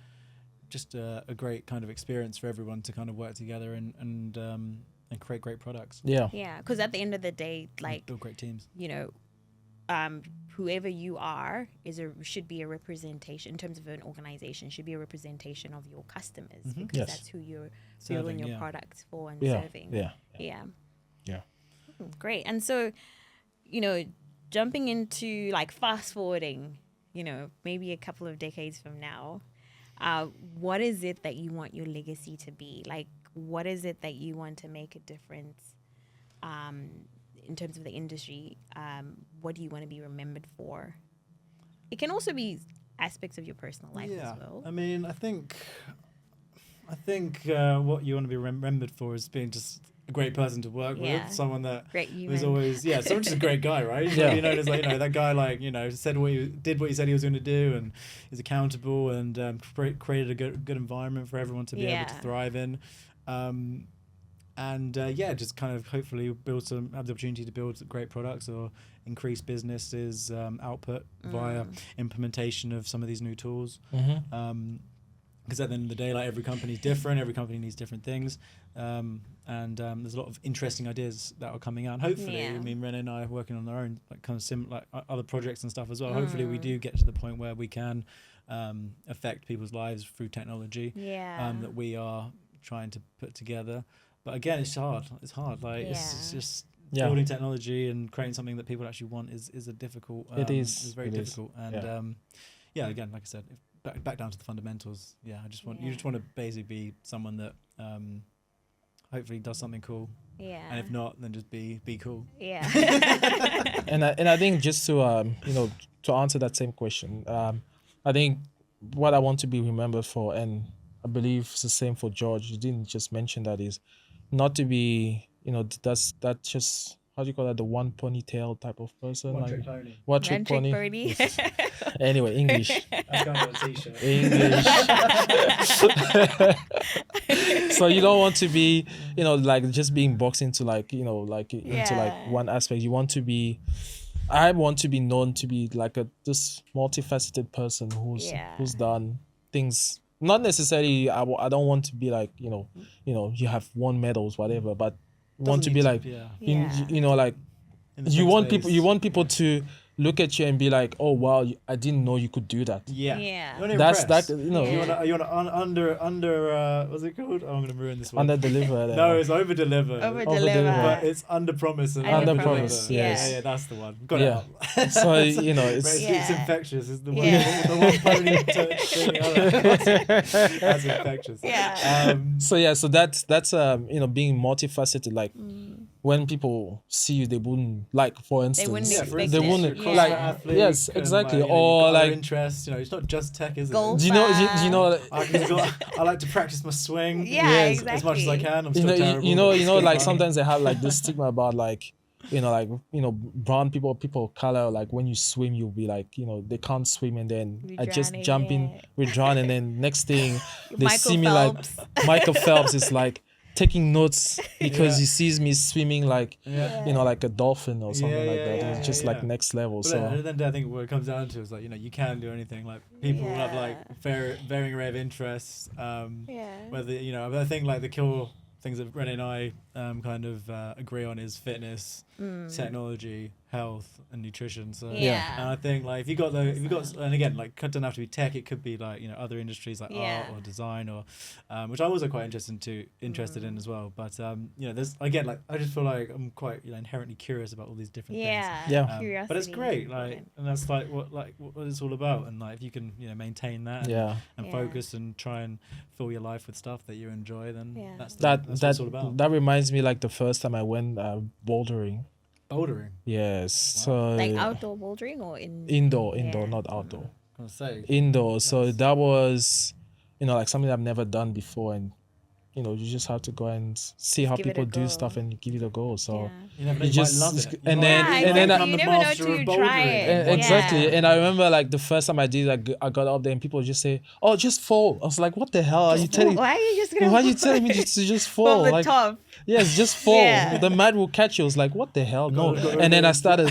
just a great kind of experience for everyone to kind of work together and create great products. Because at the end of the day, like build great teams. Whoever you are should be a representation in terms of an organization. Should be a representation of your customers, because that's who you're building your products for and serving. Great. And so, jumping into like fast forwarding, maybe a couple of decades from now, what is it that you want your legacy to be? Like, what is it that you want to make a difference in terms of the industry? What do you want to be remembered for? It can also be aspects of your personal life as well. I mean, I think what you want to be remembered for is being just a great person to work with, someone that was always someone just a great guy, right? There's that guy said did what he said he was going to do, and is accountable, and created a good environment for everyone to be able to thrive in. Just kind of hopefully have the opportunity to build great products or increase businesses output via implementation of some of these new tools. because at the end of the day, like every company is different, every company needs different things, and there's a lot of interesting ideas that are coming out. And hopefully, I mean, Rene and I are working on our own like kind of like other projects and stuff as well. Hopefully, we do get to the point where we can affect people's lives through technology that we are trying to put together. But again, it's hard. It's hard. Like it's just building technology and creating something that people actually want is a difficult. It's very difficult. And again, like I said, back down to the fundamentals. Yeah, you just want to basically be someone that hopefully does something cool. Yeah. And if not, then just be cool. Yeah. and I think just to to answer that same question, I think what I want to be remembered for, and I believe it's the same for George. You didn't just mention that, is not to be that's just, how do you call that, the one ponytail type of person, One trick pony. One trick pony. Yes. Anyway, English. I've got a t-shirt. English. So you don't want to be, like just being boxed into into like one aspect. You want to be. I want to be known to be like this multifaceted person who's done things. Not necessarily. I don't want to be like you have won medals, whatever, but want to be like like you want people to look at you and be like, oh wow, I didn't know you could do that. That's that. You want to under what's it called? Oh, I'm gonna ruin this one. Under deliver. No, it's over deliver. But it's under promise and under promise. Yes. Yeah, that's the one. Got it. So it's infectious. It's the one. The one pony that's infectious. Yeah. So that's being multifaceted. Like when people see you, they wouldn't, like, for instance, they wouldn't like athlete, yes, exactly, or like interests. It's not just tech, is it? Do you know? I like to practice my swing. Exactly. As much as I can. I'm still terrible. Like sometimes they have like this stigma about like brown people of color, like when you swim you'll be like they can't swim, and then I just jump in, we drown, and then next thing they see me like Michael Phelps is like taking notes because he sees me swimming like like a dolphin or something like that. It's just like next level. But so at the end of the day, I think what it comes down to is like you can do anything. Like people have like varying array of interests. Whether I think like the core things that Rene and I kind of agree on is fitness, technology, health, and nutrition. So and I think like if you got and again, like it doesn't have to be tech. It could be like other industries like art or design or which I was quite interested in as well. But there's again, like I just feel like I'm quite inherently curious about all these different things. Curiosity. But it's great, like, and that's like what it's all about. And like if you can maintain that and focus and try and fill your life with stuff that you enjoy, then that's what it's all about. That reminds me like the first time I went bouldering. Bouldering? Yes. Wow. So like outdoor bouldering or indoor, not outdoor. I was gonna say indoor. Nice. So that was like something I've never done before, and you just have to go and see how people do stuff and give it a go. So you might love it. And then you never know till you try it. Exactly. And I remember like the first time I did, I got up there and people just say, "Oh, just fall." I was like, "What the hell are you telling? Why are you just gonna? Why are you telling me to just fall? From the top. Yes, just fall. The mat will catch you." I was like, "What the hell? No." And then I started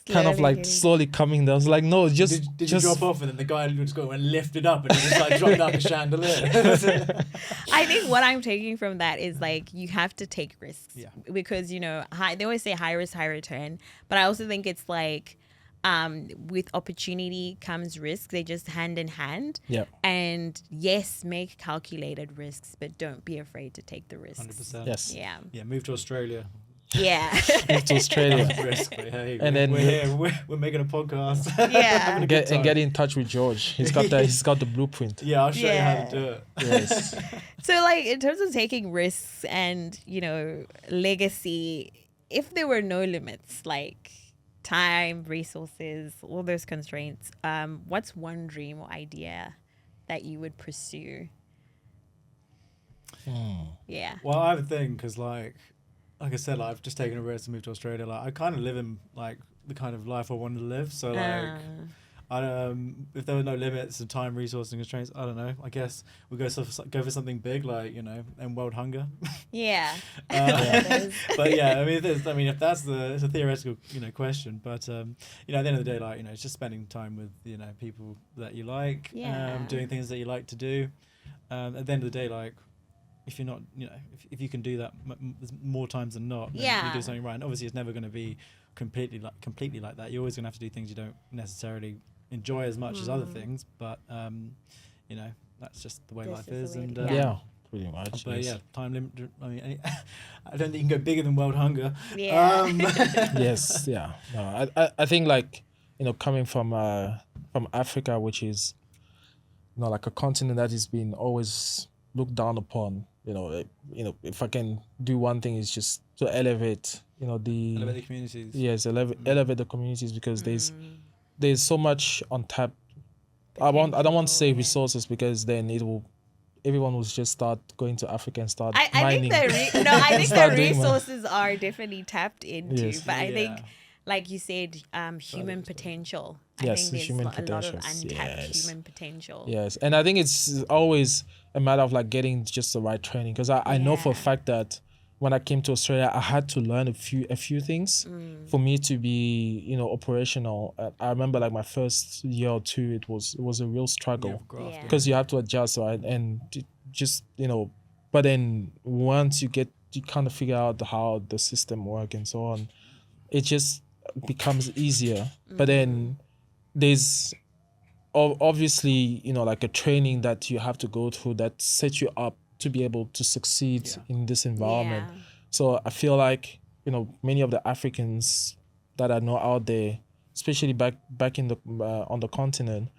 kind of like slowly coming down. I was like, "No, just did you drop off?" And then the guy would just go and lift it up and it just like dropped like a chandelier. I think what I'm taking from that is like you have to take risks because they always say high risk, high return, but I also think it's like with opportunity comes risk. They just hand in hand. Yeah. And yes, make calculated risks, but don't be afraid to take the risks. 100%. Yes. Yeah. Yeah. Move to Australia. Yeah. Move to Australia. Risk, but hey, and then we're here. We're making a podcast. Yeah. Get in touch with George. He's got the blueprint. Yeah, I'll show you how to do it. Yes. So like in terms of taking risks and legacy, if there were no limits like time, resources, all those constraints, what's one dream or idea that you would pursue? Yeah. Well, I have a thing because like I said, like, I've just taken a risk to move to Australia. Like I kind of live in like the kind of life I wanted to live. So like if there were no limits of time, resource, and constraints, I don't know. I guess we'll go for something big, like, end world hunger. Yeah. But yeah, I mean, if that's it's a theoretical, question. But at the end of the day, like, it's just spending time with people that you like, Yeah. doing things that you like to do. At the end of the day, like, if you're not, if you can do that more times than not, then Yeah. you do something right. And obviously, it's never going to be completely like that. You're always going to have to do things you don't necessarily enjoy as much as other things. But that's just the way This life is is. the way And it is. Yeah, pretty much. but yes. yeah, time limit. I mean, I don't think you can go bigger than world hunger. Yeah. Yes, yeah. No, I think, like, coming from Africa, which is like a continent that is being always looked down upon. If I can do one thing, is just to elevate Elevate the communities. yes, elevate the communities, because there's so much untapped. I don't want to say Potential, yeah. resources, because then everyone will just start going to Africa and start I mining. think I think the Start doing one. resources are definitely tapped into, Yes. but I Yeah. think, like you said, human potential. I Yes, think there's human a lot of potentials, untapped yes. human potential. Yes, and I think it's always a matter of, like, getting just the right training, because I know for a Yeah. fact that when I came to Australia, I had to learn a few things for me to be operational. I remember, like, my first year or two, it was a real struggle, Grafting. because you have to adjust, right? And just but then once you kind of figure out how the system works and so on, it just becomes easier. But then there's obviously like a training that you have to go through that sets you up to be able to succeed in this environment. Yeah. So I feel like many of the Africans that are not out there, especially back in the on the continent,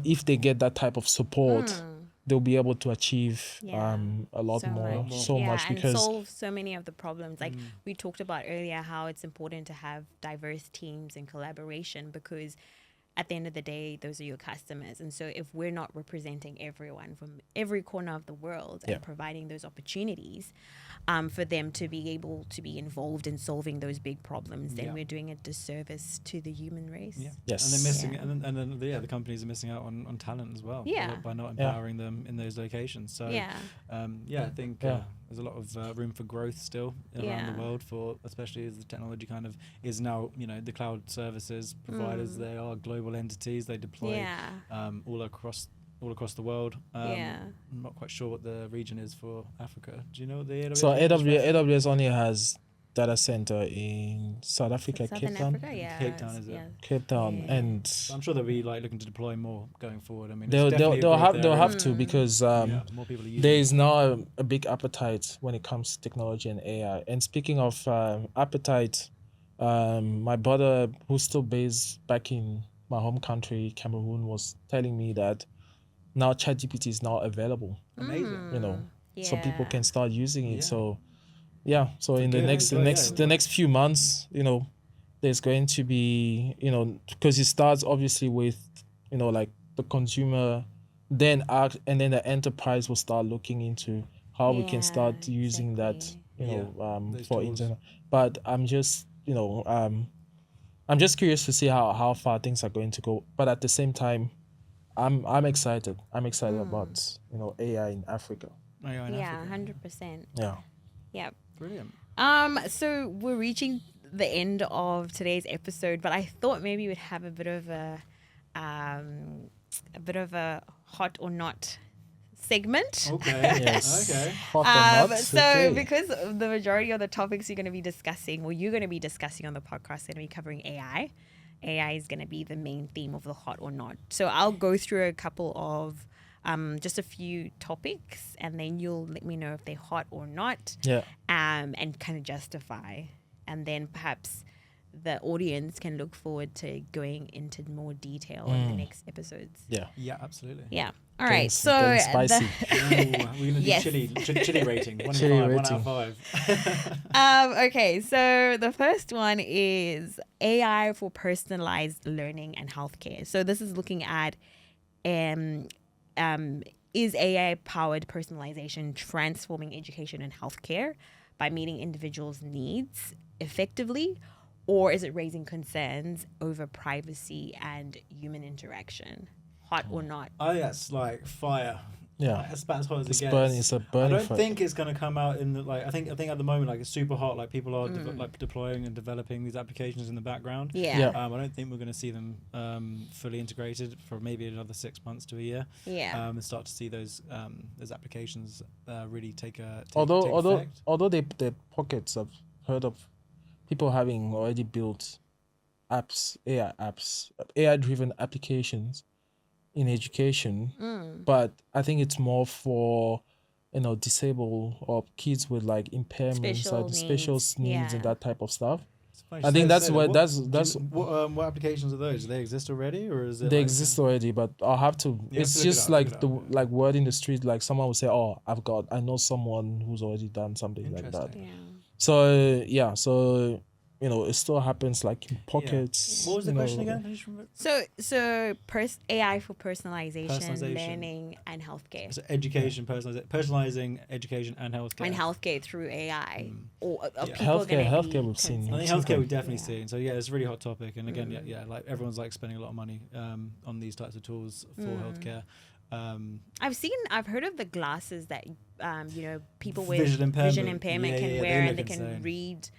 if they get that type of support, they'll be able to achieve Yeah. a lot more, so Yeah, much, and because solve so many of the problems. Like we talked about earlier, how it's important to have diverse teams and collaboration, because at the end of the day, those are your customers. And so if we're not representing everyone from every corner of the world and providing those opportunities for them to be able to be involved in solving those big problems, then we're doing a disservice to the human race. Yeah. Yes. And they're missing, and then the companies are missing out on talent as well. Yeah. By not empowering them in those locations. So I think there's a lot of room for growth still around the world, especially as the technology kind of is now, the cloud services providers, they are global entities. They deploy all across the world. I'm not quite sure what the region is for Africa. Do you know what the AWS so region is for Africa? AWS only has data center in South Africa, Southern Cape Town. Africa, yeah. Cape Town, is it? Yeah. Cape Town, and So I'm sure they'll be looking to deploy more going forward. I mean, they'll have to, because more people are using there it. is now a big appetite when it comes to technology and AI. And speaking of appetite, my brother, who's still based back in my home country, Cameroon, was telling me that now ChatGPT is now available. Amazing. So people can start using it. Yeah. So so in the good. next few months, there's going to be, because it starts obviously with like the consumer, then and then the enterprise will start looking into how we can start using that Those for tools. internet. But I'm just I'm just curious to see how far things are going to go. But at the same time, I'm excited. I'm excited about AI in Africa. Yeah, 100%. Yeah. Yeah. Brilliant. So we're reaching the end of today's episode, but I thought maybe we'd have a bit of a hot or not segment. Okay. Yes. Okay. Hot or not? So Okay. because the majority of the topics you're going to be discussing on the podcast, are going to be covering AI. AI is going to be the main theme of the hot or not. So I'll go through a couple of just a few topics, and then you'll let me know if they're hot or not. Yeah. And kind of justify, and then perhaps the audience can look forward to going into more detail in the next episodes. Yeah. Yeah, absolutely. Yeah. All right. So getting spicy. Ooh, we're gonna Yes. do chili rating. 1 Chili in 5, 1 rating. out of 5. okay. So the first one is AI for personalized learning and healthcare. So this is looking at is AI powered personalization transforming education and healthcare by meeting individuals' needs effectively, or is it raising concerns over privacy and human interaction? Hot or not? I think that's like fire. Yeah. Like, that's about as hot as It's it gets. burning. It's a burning. I don't fire. think it's going to come out in the like. I think at the moment like it's super hot. Like people are like deploying and developing these applications in the background. Yeah. I don't think we're going to see them fully integrated for maybe another 6 months to a year. Yeah. And start to see those applications really take effect. Although the pockets, I've heard of people having already built AI-driven applications in education, but I think it's more for disabled or kids with like impairments or special needs and that type of stuff. I think that's where that's what applications are those? Do they exist already, or is it? They exist already, but I'll have to. It's just like the like word in the street. Like someone will say, "Oh, I know someone who's already done something like that." Yeah. So it still happens like in pockets. What was the question again? So AI for personalization, learning, and healthcare. So education, personalizing education and healthcare. And healthcare through AI. Or are people healthcare we've seen. I think healthcare we've definitely seen. So it's a really hot topic. And again, like everyone's like spending a lot of money on these types of tools for healthcare. I've heard of the glasses that people with vision impairment can wear, and they can read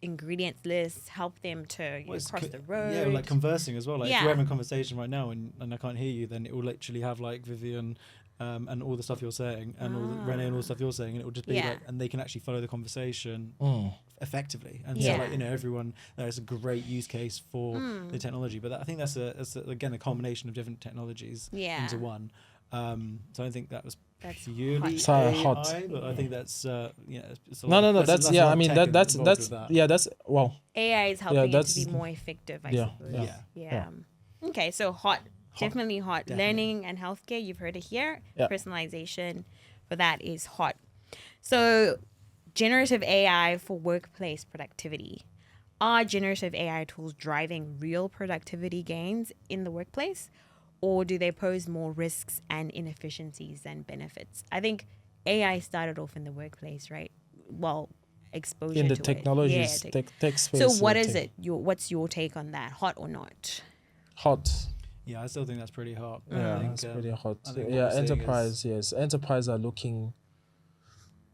ingredients lists, help them to cross the road. Yeah, like conversing as well. Like if we're having a conversation right now and I can't hear you, then it will literally have like Vivian and all the stuff you're saying and all the, Rene and all the stuff you're saying, and it will just be like, and they can actually follow the conversation effectively. And so like everyone, it's a great use case for the technology. But I think that's again a combination of different technologies into one. So I don't think that's purely hot. AI, but I think that's it's no. That's I mean that's well. AI is helping it to be more effective. I suppose. Yeah. Okay, so hot. Definitely hot. Definitely. Learning and healthcare, you've heard it here. Personalization for that is hot. So generative AI for workplace productivity. Are generative AI tools driving real productivity gains in the workplace? Or do they pose more risks and inefficiencies than benefits? I think AI started off in the workplace, right? Well, exposure in the to technologies, tech space. So what is it? What's your take on that? Hot or not? Hot. Yeah, I still think that's pretty hot. Yeah, it's pretty hot. Yeah, enterprise are looking.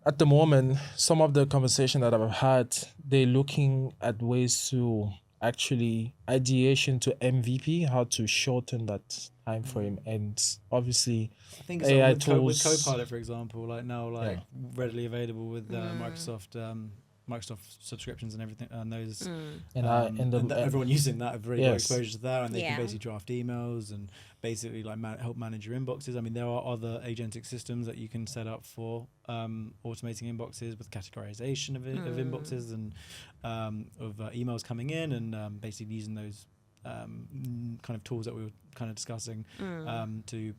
At the moment, some of the conversation that I've had, they're looking at ways to actually ideation to MVP, how to shorten that time frame, and obviously I think AI with tools. With Copilot, for example, like now, readily available with Microsoft subscriptions and everything, and those, and everyone using that have really got exposure to that, and they can basically draft emails and basically like help manage your inboxes. I mean, there are other agentic systems that you can set up for automating inboxes with categorization of inboxes and of emails coming in, and basically using those kind of tools that we were kind of discussing to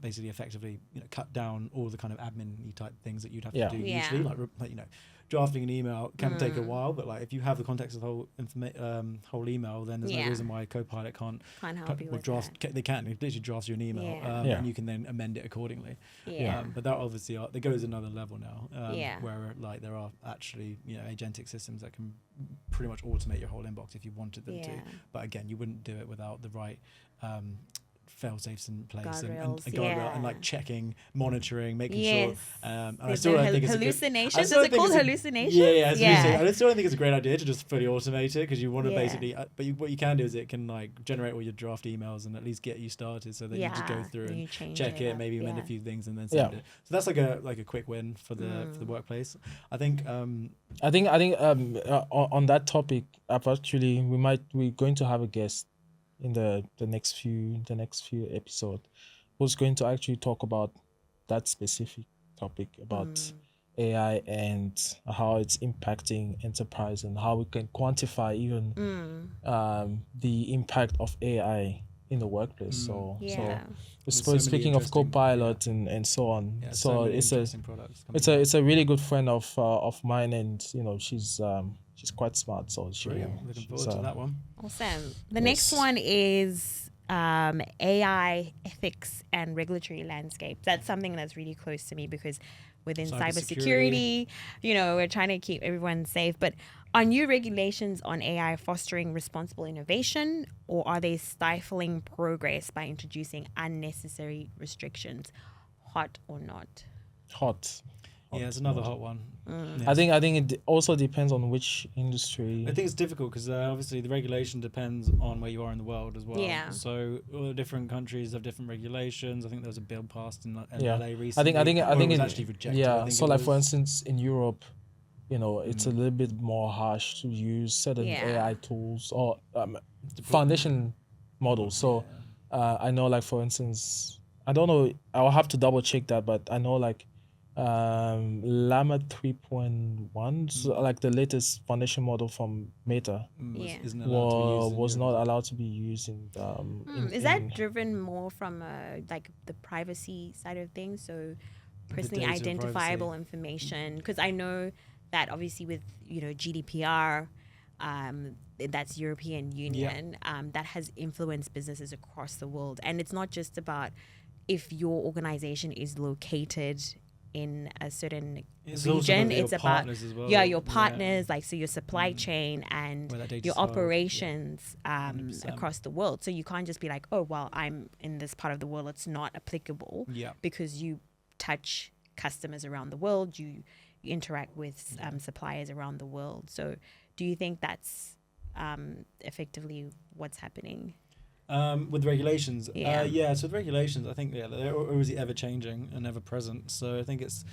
basically effectively cut down all the kind of admin type things that you'd have to do usually, like drafting an email can take a while, but like if you have the context of the whole email, then there's no reason why Copilot can't help you with draft that. They can. It literally drafts you an email, and you can then amend it accordingly. But that obviously that goes another level now, where like there are actually agentic systems that can pretty much automate your whole inbox if you wanted them to. But again, you wouldn't do it without the right fail safes in place and like checking, monitoring, making sure. And I still don't think it's hallucinations. Is it called hallucinations? I still don't think it's a great idea to just fully automate it, because you want to basically. But what you can do is it can like generate all your draft emails and at least get you started, so that you just go through and check it, maybe amend a few things, and then send it. So that's like a quick win for the workplace. I think. On that topic, we're going to have a guest in the next few episodes who's going to actually talk about that specific topic about AI and how it's impacting enterprise, and how we can quantify even the impact of AI in the workplace. So speaking of Copilot and so on, so it's a really good friend of mine, and she's quite smart, so looking forward to that one. Awesome. The next one is AI ethics and regulatory landscape. That's something that's really close to me, because within Cybersecurity. cybersecurity. You know, we're trying to keep everyone safe. But are new regulations on AI fostering responsible innovation, or are they stifling progress by introducing unnecessary restrictions? Hot or not? Hot. Yeah, it's another hot one. I think it also depends on which industry. I think it's difficult because obviously the regulation depends on where you are in the world as well. Yeah. So all the different countries have different regulations. I think there was a bill passed in Yeah. LA recently. I think it was it, actually rejected. yeah. I think So it like was. for instance, in Europe, you know, it's a little bit more harsh to use certain Yeah. AI tools or foundation models. So I know, like for instance, I don't know. I'll have to double check that, but I know like Llama 3.1, so like the latest foundation model from Meta, Yeah. Isn't allowed to be used in was Europe, not allowed to be used in. Is that driven more from like the privacy side of things? So personally data identifiable privacy. information, because I know that obviously with GDPR, that's European Union, that has influenced businesses across the world, and it's not just about if your organization is located in a certain It's also region. about your It's about partners as well. your partners, like so your supply chain and Where that data's your held, operations 100%. across the world. So you can't just be like, oh well, I'm in this part of the world, it's not applicable. Yeah. Because you touch customers around the world, you interact with suppliers around the world. So do you think that's effectively what's happening? With regulations, Yeah. So with regulations, I think they're always ever changing and ever present. So I think it's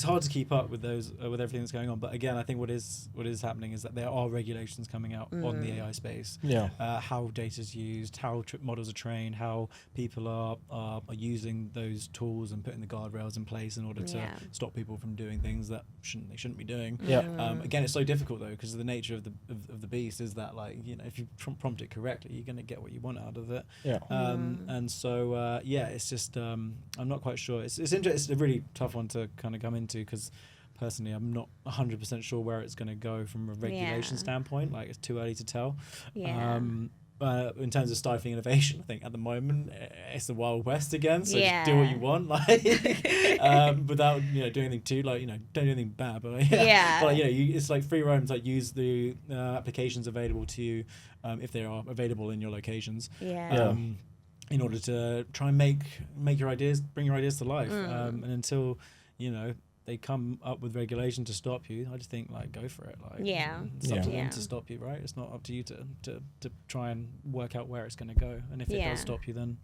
hard to keep up with those with everything that's going on. But again, I think what is happening is that there are regulations coming out on the AI space. Yeah. How data is used, how models are trained, how people are using those tools and putting the guardrails in place in order to stop people from doing things that they shouldn't be doing. Yeah. Again, it's so difficult though because the nature of the beast is that, like, you know, if you prompt it correctly, you're going to get what you want out of it. Yeah. And so it's just I'm not quite sure. It's a really tough one to kind of come into because personally I'm not 100% sure where it's going to go from a regulation standpoint. Like, it's too early to tell. In terms of stifling innovation, I think at the moment it's the Wild West again. So just do what you want, like, without doing anything too, like, don't do anything bad, but but it's like free roam. Like, use the applications available to you if they are available in your locations. In order to try and bring your ideas to life. And until they come up with regulation to stop you, I just think, like, go for it. Like, it's up to them to stop you, right? It's not up to you to try and work out where it's going to go. And if it does stop you, then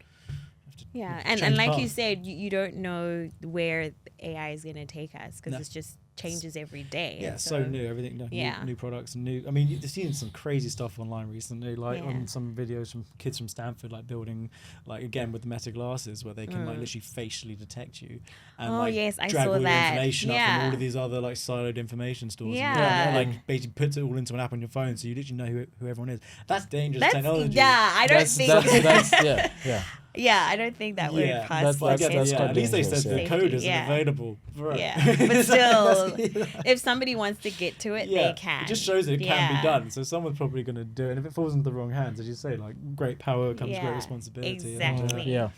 you have to and like path. you said, you don't know where AI is going to take us because it's just changes every day. Yeah, so new, everything, new products and new. I mean, you've seen some crazy stuff online recently, like on some videos from kids from Stanford, like building, like, again with the Meta glasses, where they can like literally facially detect you and I drag saw all that. the information up from all of these other like siloed information stores. Yeah. And like basically puts it all into an app on your phone, so you literally know who everyone is. That's dangerous technology. Yeah, I don't think. I don't think that would pass. At least they said the code isn't available. Right. Yeah, but still, if somebody wants to get to it, they can. It just shows that it can be done. So someone's probably going to do it. And if it falls into the wrong hands, as you say, like, great power comes great responsibility. Exactly. And,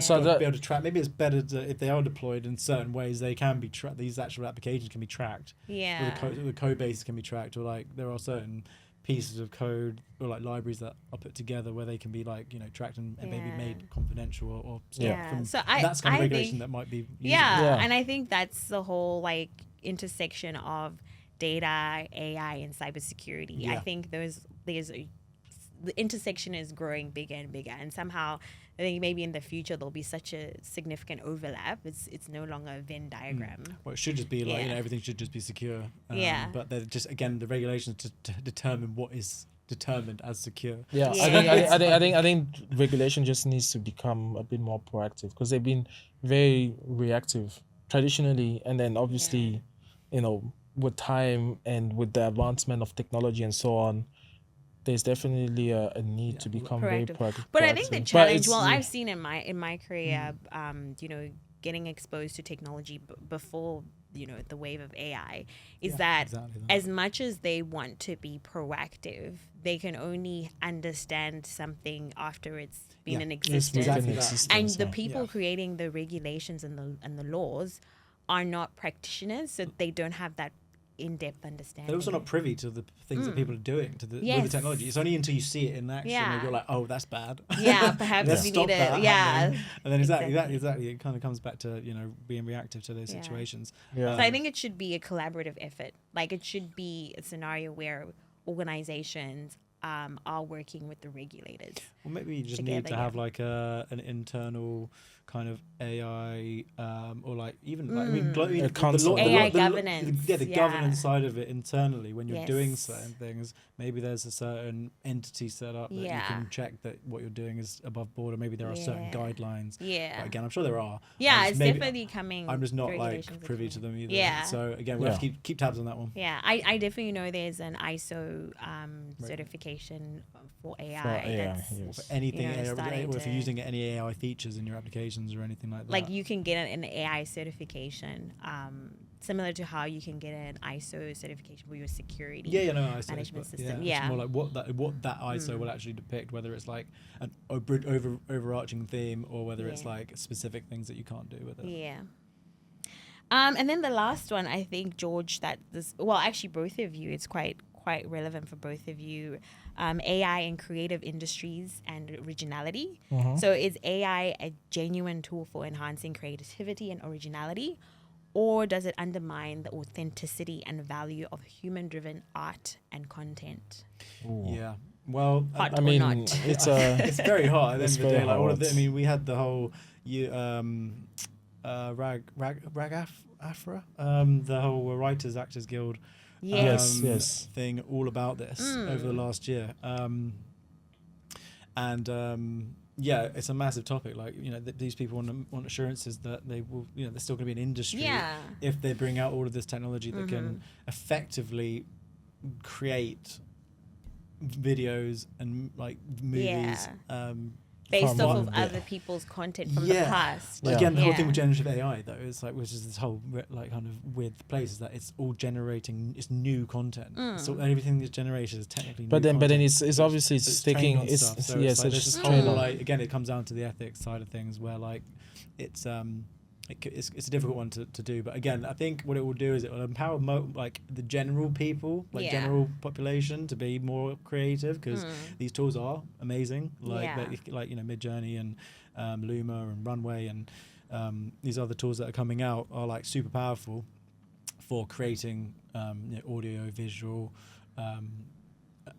so be able to track. Maybe it's better if they are deployed in certain ways, they can be tracked. These actual applications can be tracked. Yeah. The code bases can be tracked, or like there are certain pieces of code or like libraries that are put together where they can be, like, tracked and maybe made confidential or stopped from. So that's kind of regulation think, that might be and I think that's the whole, like, intersection of data, AI, and cybersecurity. I think the intersection is growing bigger and bigger, and somehow I think maybe in the future there'll be such a significant overlap. It's no longer a Venn diagram. Well, it should just be like, everything should just be secure. But they're just, again, the regulations to determine what is determined as secure. I think regulation just needs to become a bit more proactive, because they've been very reactive traditionally, and then obviously with time and with the advancement of technology and so on, there's definitely a need to become very proactive. But I think the challenge, I've seen in my career, getting exposed to technology before the wave of AI, is that as much as they want to be proactive, they can only understand something after it's been in existence. And the people creating the regulations and the laws are not practitioners, so they don't have that in-depth understanding. They're also not privy to the things that people are doing with the Yes. technology. It's only until you see it in action Yeah. that you're like, oh, that's bad. Yeah, perhaps Let's we stop need it. that Yeah. happening. And then Exactly. exactly. It kind of comes back to, being reactive to those Yeah. situations. Yeah. So I think it should be a collaborative effort. Like it should be a scenario where organizations are working with the regulators. Well, maybe you just Together, need to have like an internal kind of AI or like even like, I mean, A council. AI governance, the yeah. governance side of it internally when you're doing Yes. certain things. Maybe there's a certain entity set up that you Yeah. can check that what you're doing is above board, or maybe there are certain Yeah. guidelines. Yeah. But again, I'm sure there are. Yeah, I'm it's just definitely coming. I'm just not regulations like are privy to coming. them either. Yeah. So again, we'll have to keep tabs on that one. Yeah, I definitely know there's an ISO certification for AI. For AI, That's, yes. Or for anything, You know, AI, starting or if you're to- using any AI features in your applications or anything like that. like you can get an AI certification, similar to how you can get an ISO certification for your security. ISO, management but system, It's yeah. more like what that ISO will actually depict, whether it's like an overarching theme or whether it's Yeah. like specific things that you can't do with it. Yeah. And then the last one, I think, George, actually both of you, it's quite relevant for both of you. AI in creative industries and originality. So is AI a genuine tool for enhancing creativity and originality, or does it undermine the authenticity and value of human-driven art and content? Yeah. Well, Hot I or mean, not? it's it's very hard at the It's end of the very day. Like all of hard. I mean, we had the whole Afra, the whole Writers Actors Guild Yes. Yes. thing all about this over the last year. Yeah, it's a massive topic. Like, these people want assurances that they will, they're still going to be an industry Yeah. if they bring out all of this technology that can effectively create videos and like movies. Based From off of one- other people's content from the Yeah. past. Yeah. Again, the whole thing Yeah. with generative AI though is like, which is this whole like kind of weird place, is that it's all generating, it's new content. So everything that's generated is technically new But then content. it's obviously It's trained taking on it's stuff. So yes it's like it's there's just this trained whole on. like, again, it comes down to the ethics side of things where like it's it's a difficult one to do, but again, I think what it will do is it will empower like the general people, like Yeah. general population, to be more creative, because these tools are amazing, like Yeah. like Midjourney and Luma and Runway and these other tools that are coming out are like super powerful for creating audio, visual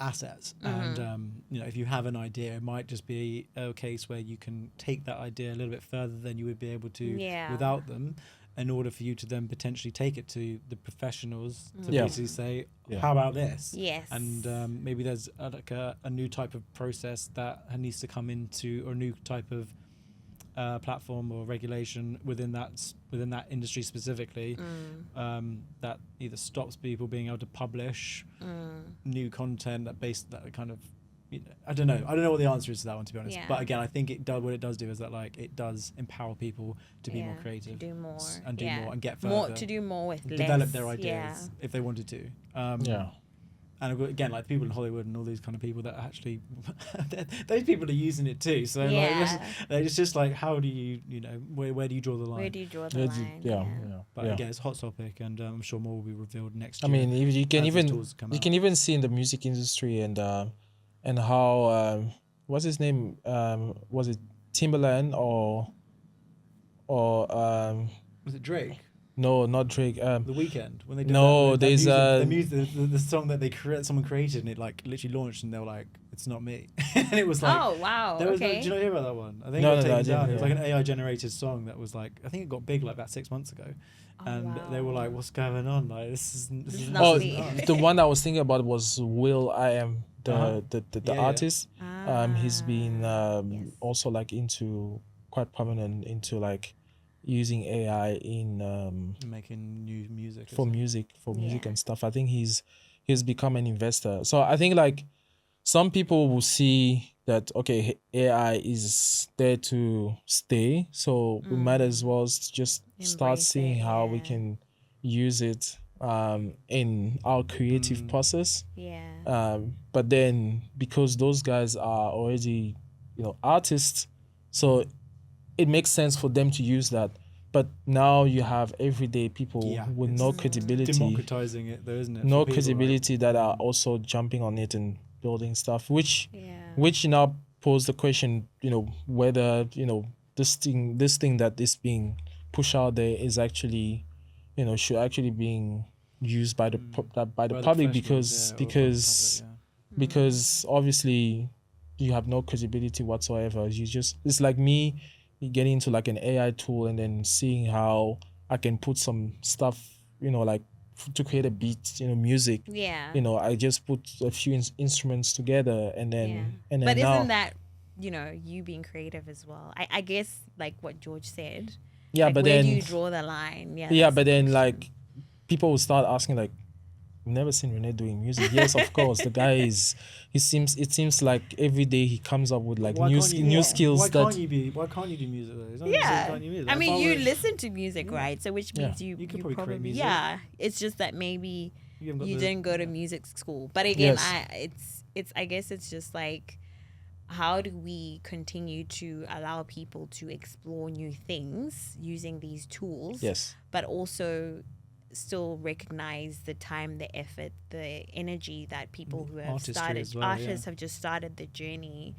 assets. And if you have an idea, it might just be a case where you can take that idea a little bit further than you would be able to Yeah. without them, in order for you to then potentially take it to the professionals to Yeah. basically say, Yeah. how about this? Yes. And maybe there's a new type of process that needs to come into, or a new type of platform or regulation within that industry specifically, that either stops people being able to publish new content that kind of, I don't know what the answer is to that one, to be honest. Yeah. But again, I think what it does do is that like it does empower people to be more Yeah, creative, to do more, and do more and get more further, to do more with develop less. their ideas Yeah. if they wanted to. Yeah. And again, like people in Hollywood and all these kind of people that actually, those people are using it too. So Yeah. it's just like, how do you, where do you draw the line? Where do you draw the Yeah, line? yeah. But yeah. again, it's a hot topic, and I'm sure more will be revealed next I year. mean, if you can as these even tools come you out. can even see in the music industry and how what's his name, was it Timberland or Was it Drake? no, not Drake, The Weeknd, when they did No, that there's, the song that someone created, and it like literally launched, and they were like, "It's not me," and it was like, Oh wow. there was, Okay. do you not hear about that one? I think No, it got no, I taken down. didn't It was like hear. an AI generated song that was like, I think it got big like about 6 months ago, and they were wow. like, "What's going on? Like this is not oh, me. the one I was thinking about was Will I Am, the Yeah. artist. He's been Yes. also like into quite prominent into like using AI in making new music for music Yeah. and stuff. I think he's become an investor. So I think like some people will see that okay, AI is there to stay, so we might as well just start Embrace seeing it, how we yeah. can use it in our creative process. Yeah. But then because those guys are already artists, so it makes sense for them to use that. but now you have everyday people with no credibility, democratizing it, though, isn't it? no for people, credibility that are also jumping on it and building stuff, which Yeah. now pose the question, whether this thing that is being pushed out there is actually, should actually being used by the by the public, professionals, because or by the public, because obviously you have no credibility whatsoever. It's like me getting into like an AI tool and then seeing how I can put some stuff, like to create a beat, music. Yeah. I just put a few instruments together and then But now, isn't that, you being creative as well? I guess like what George said. yeah, Like, but where then do you draw the line? Yeah. yeah, that's but the then question. like people will start asking like, "I've never seen Rene doing music." Yes, of course. The guy it seems like every day he comes up with like new skills Why that can't you do music though? It's not Yeah. can't you music. I Like, mean, if you was- listen to music, right? So which means you could probably create music. yeah. It's just that maybe you haven't got you the- didn't go to music school. But again, Yes. it's I guess it's just like, how do we continue to allow people to explore new things using these tools? yes, But also still recognize the time, the effort, the energy that people who have Artistry started as well, artists have just started the journey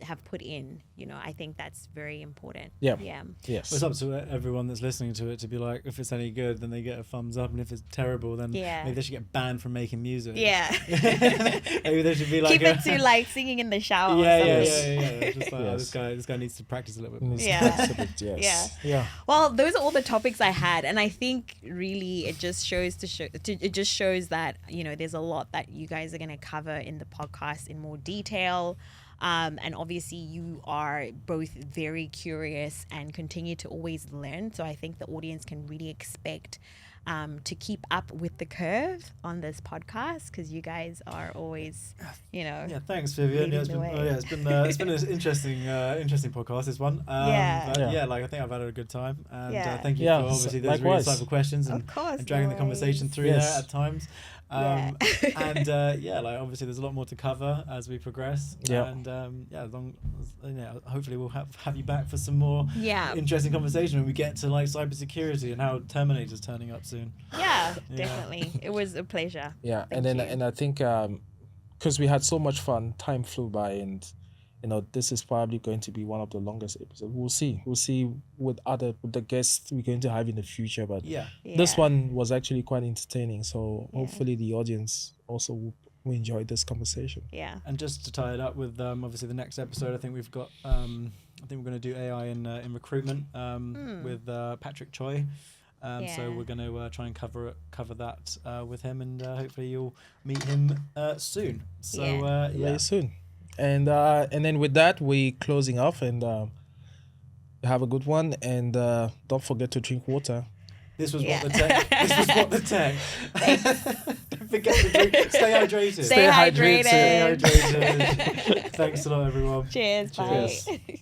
have put in. I think that's very important. Yeah. Yeah. yes. It's up to everyone that's listening to it to be like, if it's any good, then they get a thumbs up, and if it's terrible, then Yeah. maybe they should get banned from making music. Yeah. Maybe they should be like, Keep it to like singing in the shower. yeah, or yeah, something. yeah. Just like, oh, Yes. this guy needs to practice a little bit more. Yeah. Yes. Yeah. Yeah. Well, those are all the topics I had, and I think really it just shows it just shows that there's a lot that you guys are going to cover in the podcast in more detail. And obviously you are both very curious and continue to always learn. So I think the audience can really expect to keep up with the curve on this podcast, because you guys are always, Yeah, thanks, Vivian. Yeah, leading it's the been way. it's been an interesting podcast, this one. Yeah. But Yeah. like I think I've had a good time, and Yeah. thank you Yeah, for obviously those really likewise. insightful questions and, Of course, and dragging no the conversation worries. through Yes. there at times. Yeah. And like obviously there's a lot more to cover as we progress. Yeah. And hopefully we'll have you back for some more Yeah. interesting conversation when we get to like cybersecurity and how Terminator's turning up soon. Yeah, Yeah. definitely. It was a pleasure. Yeah, Thank and you. I think because we had so much fun, time flew by, and this is probably going to be one of the longest episodes. We'll see with the guests we're going to have in the future, but Yeah. this Yeah. one was actually quite entertaining. So hopefully the audience also will enjoy this conversation. Yeah. And just to tie it up with obviously the next episode, I think we've got I think we're going to do AI in recruitment with Patrick Choi. So Yeah. we're going to try and cover that with him, and hopefully you'll meet him soon. So Yeah. Very soon. And then with that, we closing off, and have a good one, and don't forget to drink water. This was Yeah. what the tech. This was what the tech. Don't forget to drink. Stay hydrated. Stay hydrated. Stay hydrated. Thanks a lot, everyone. Cheers. Cheers. Bye.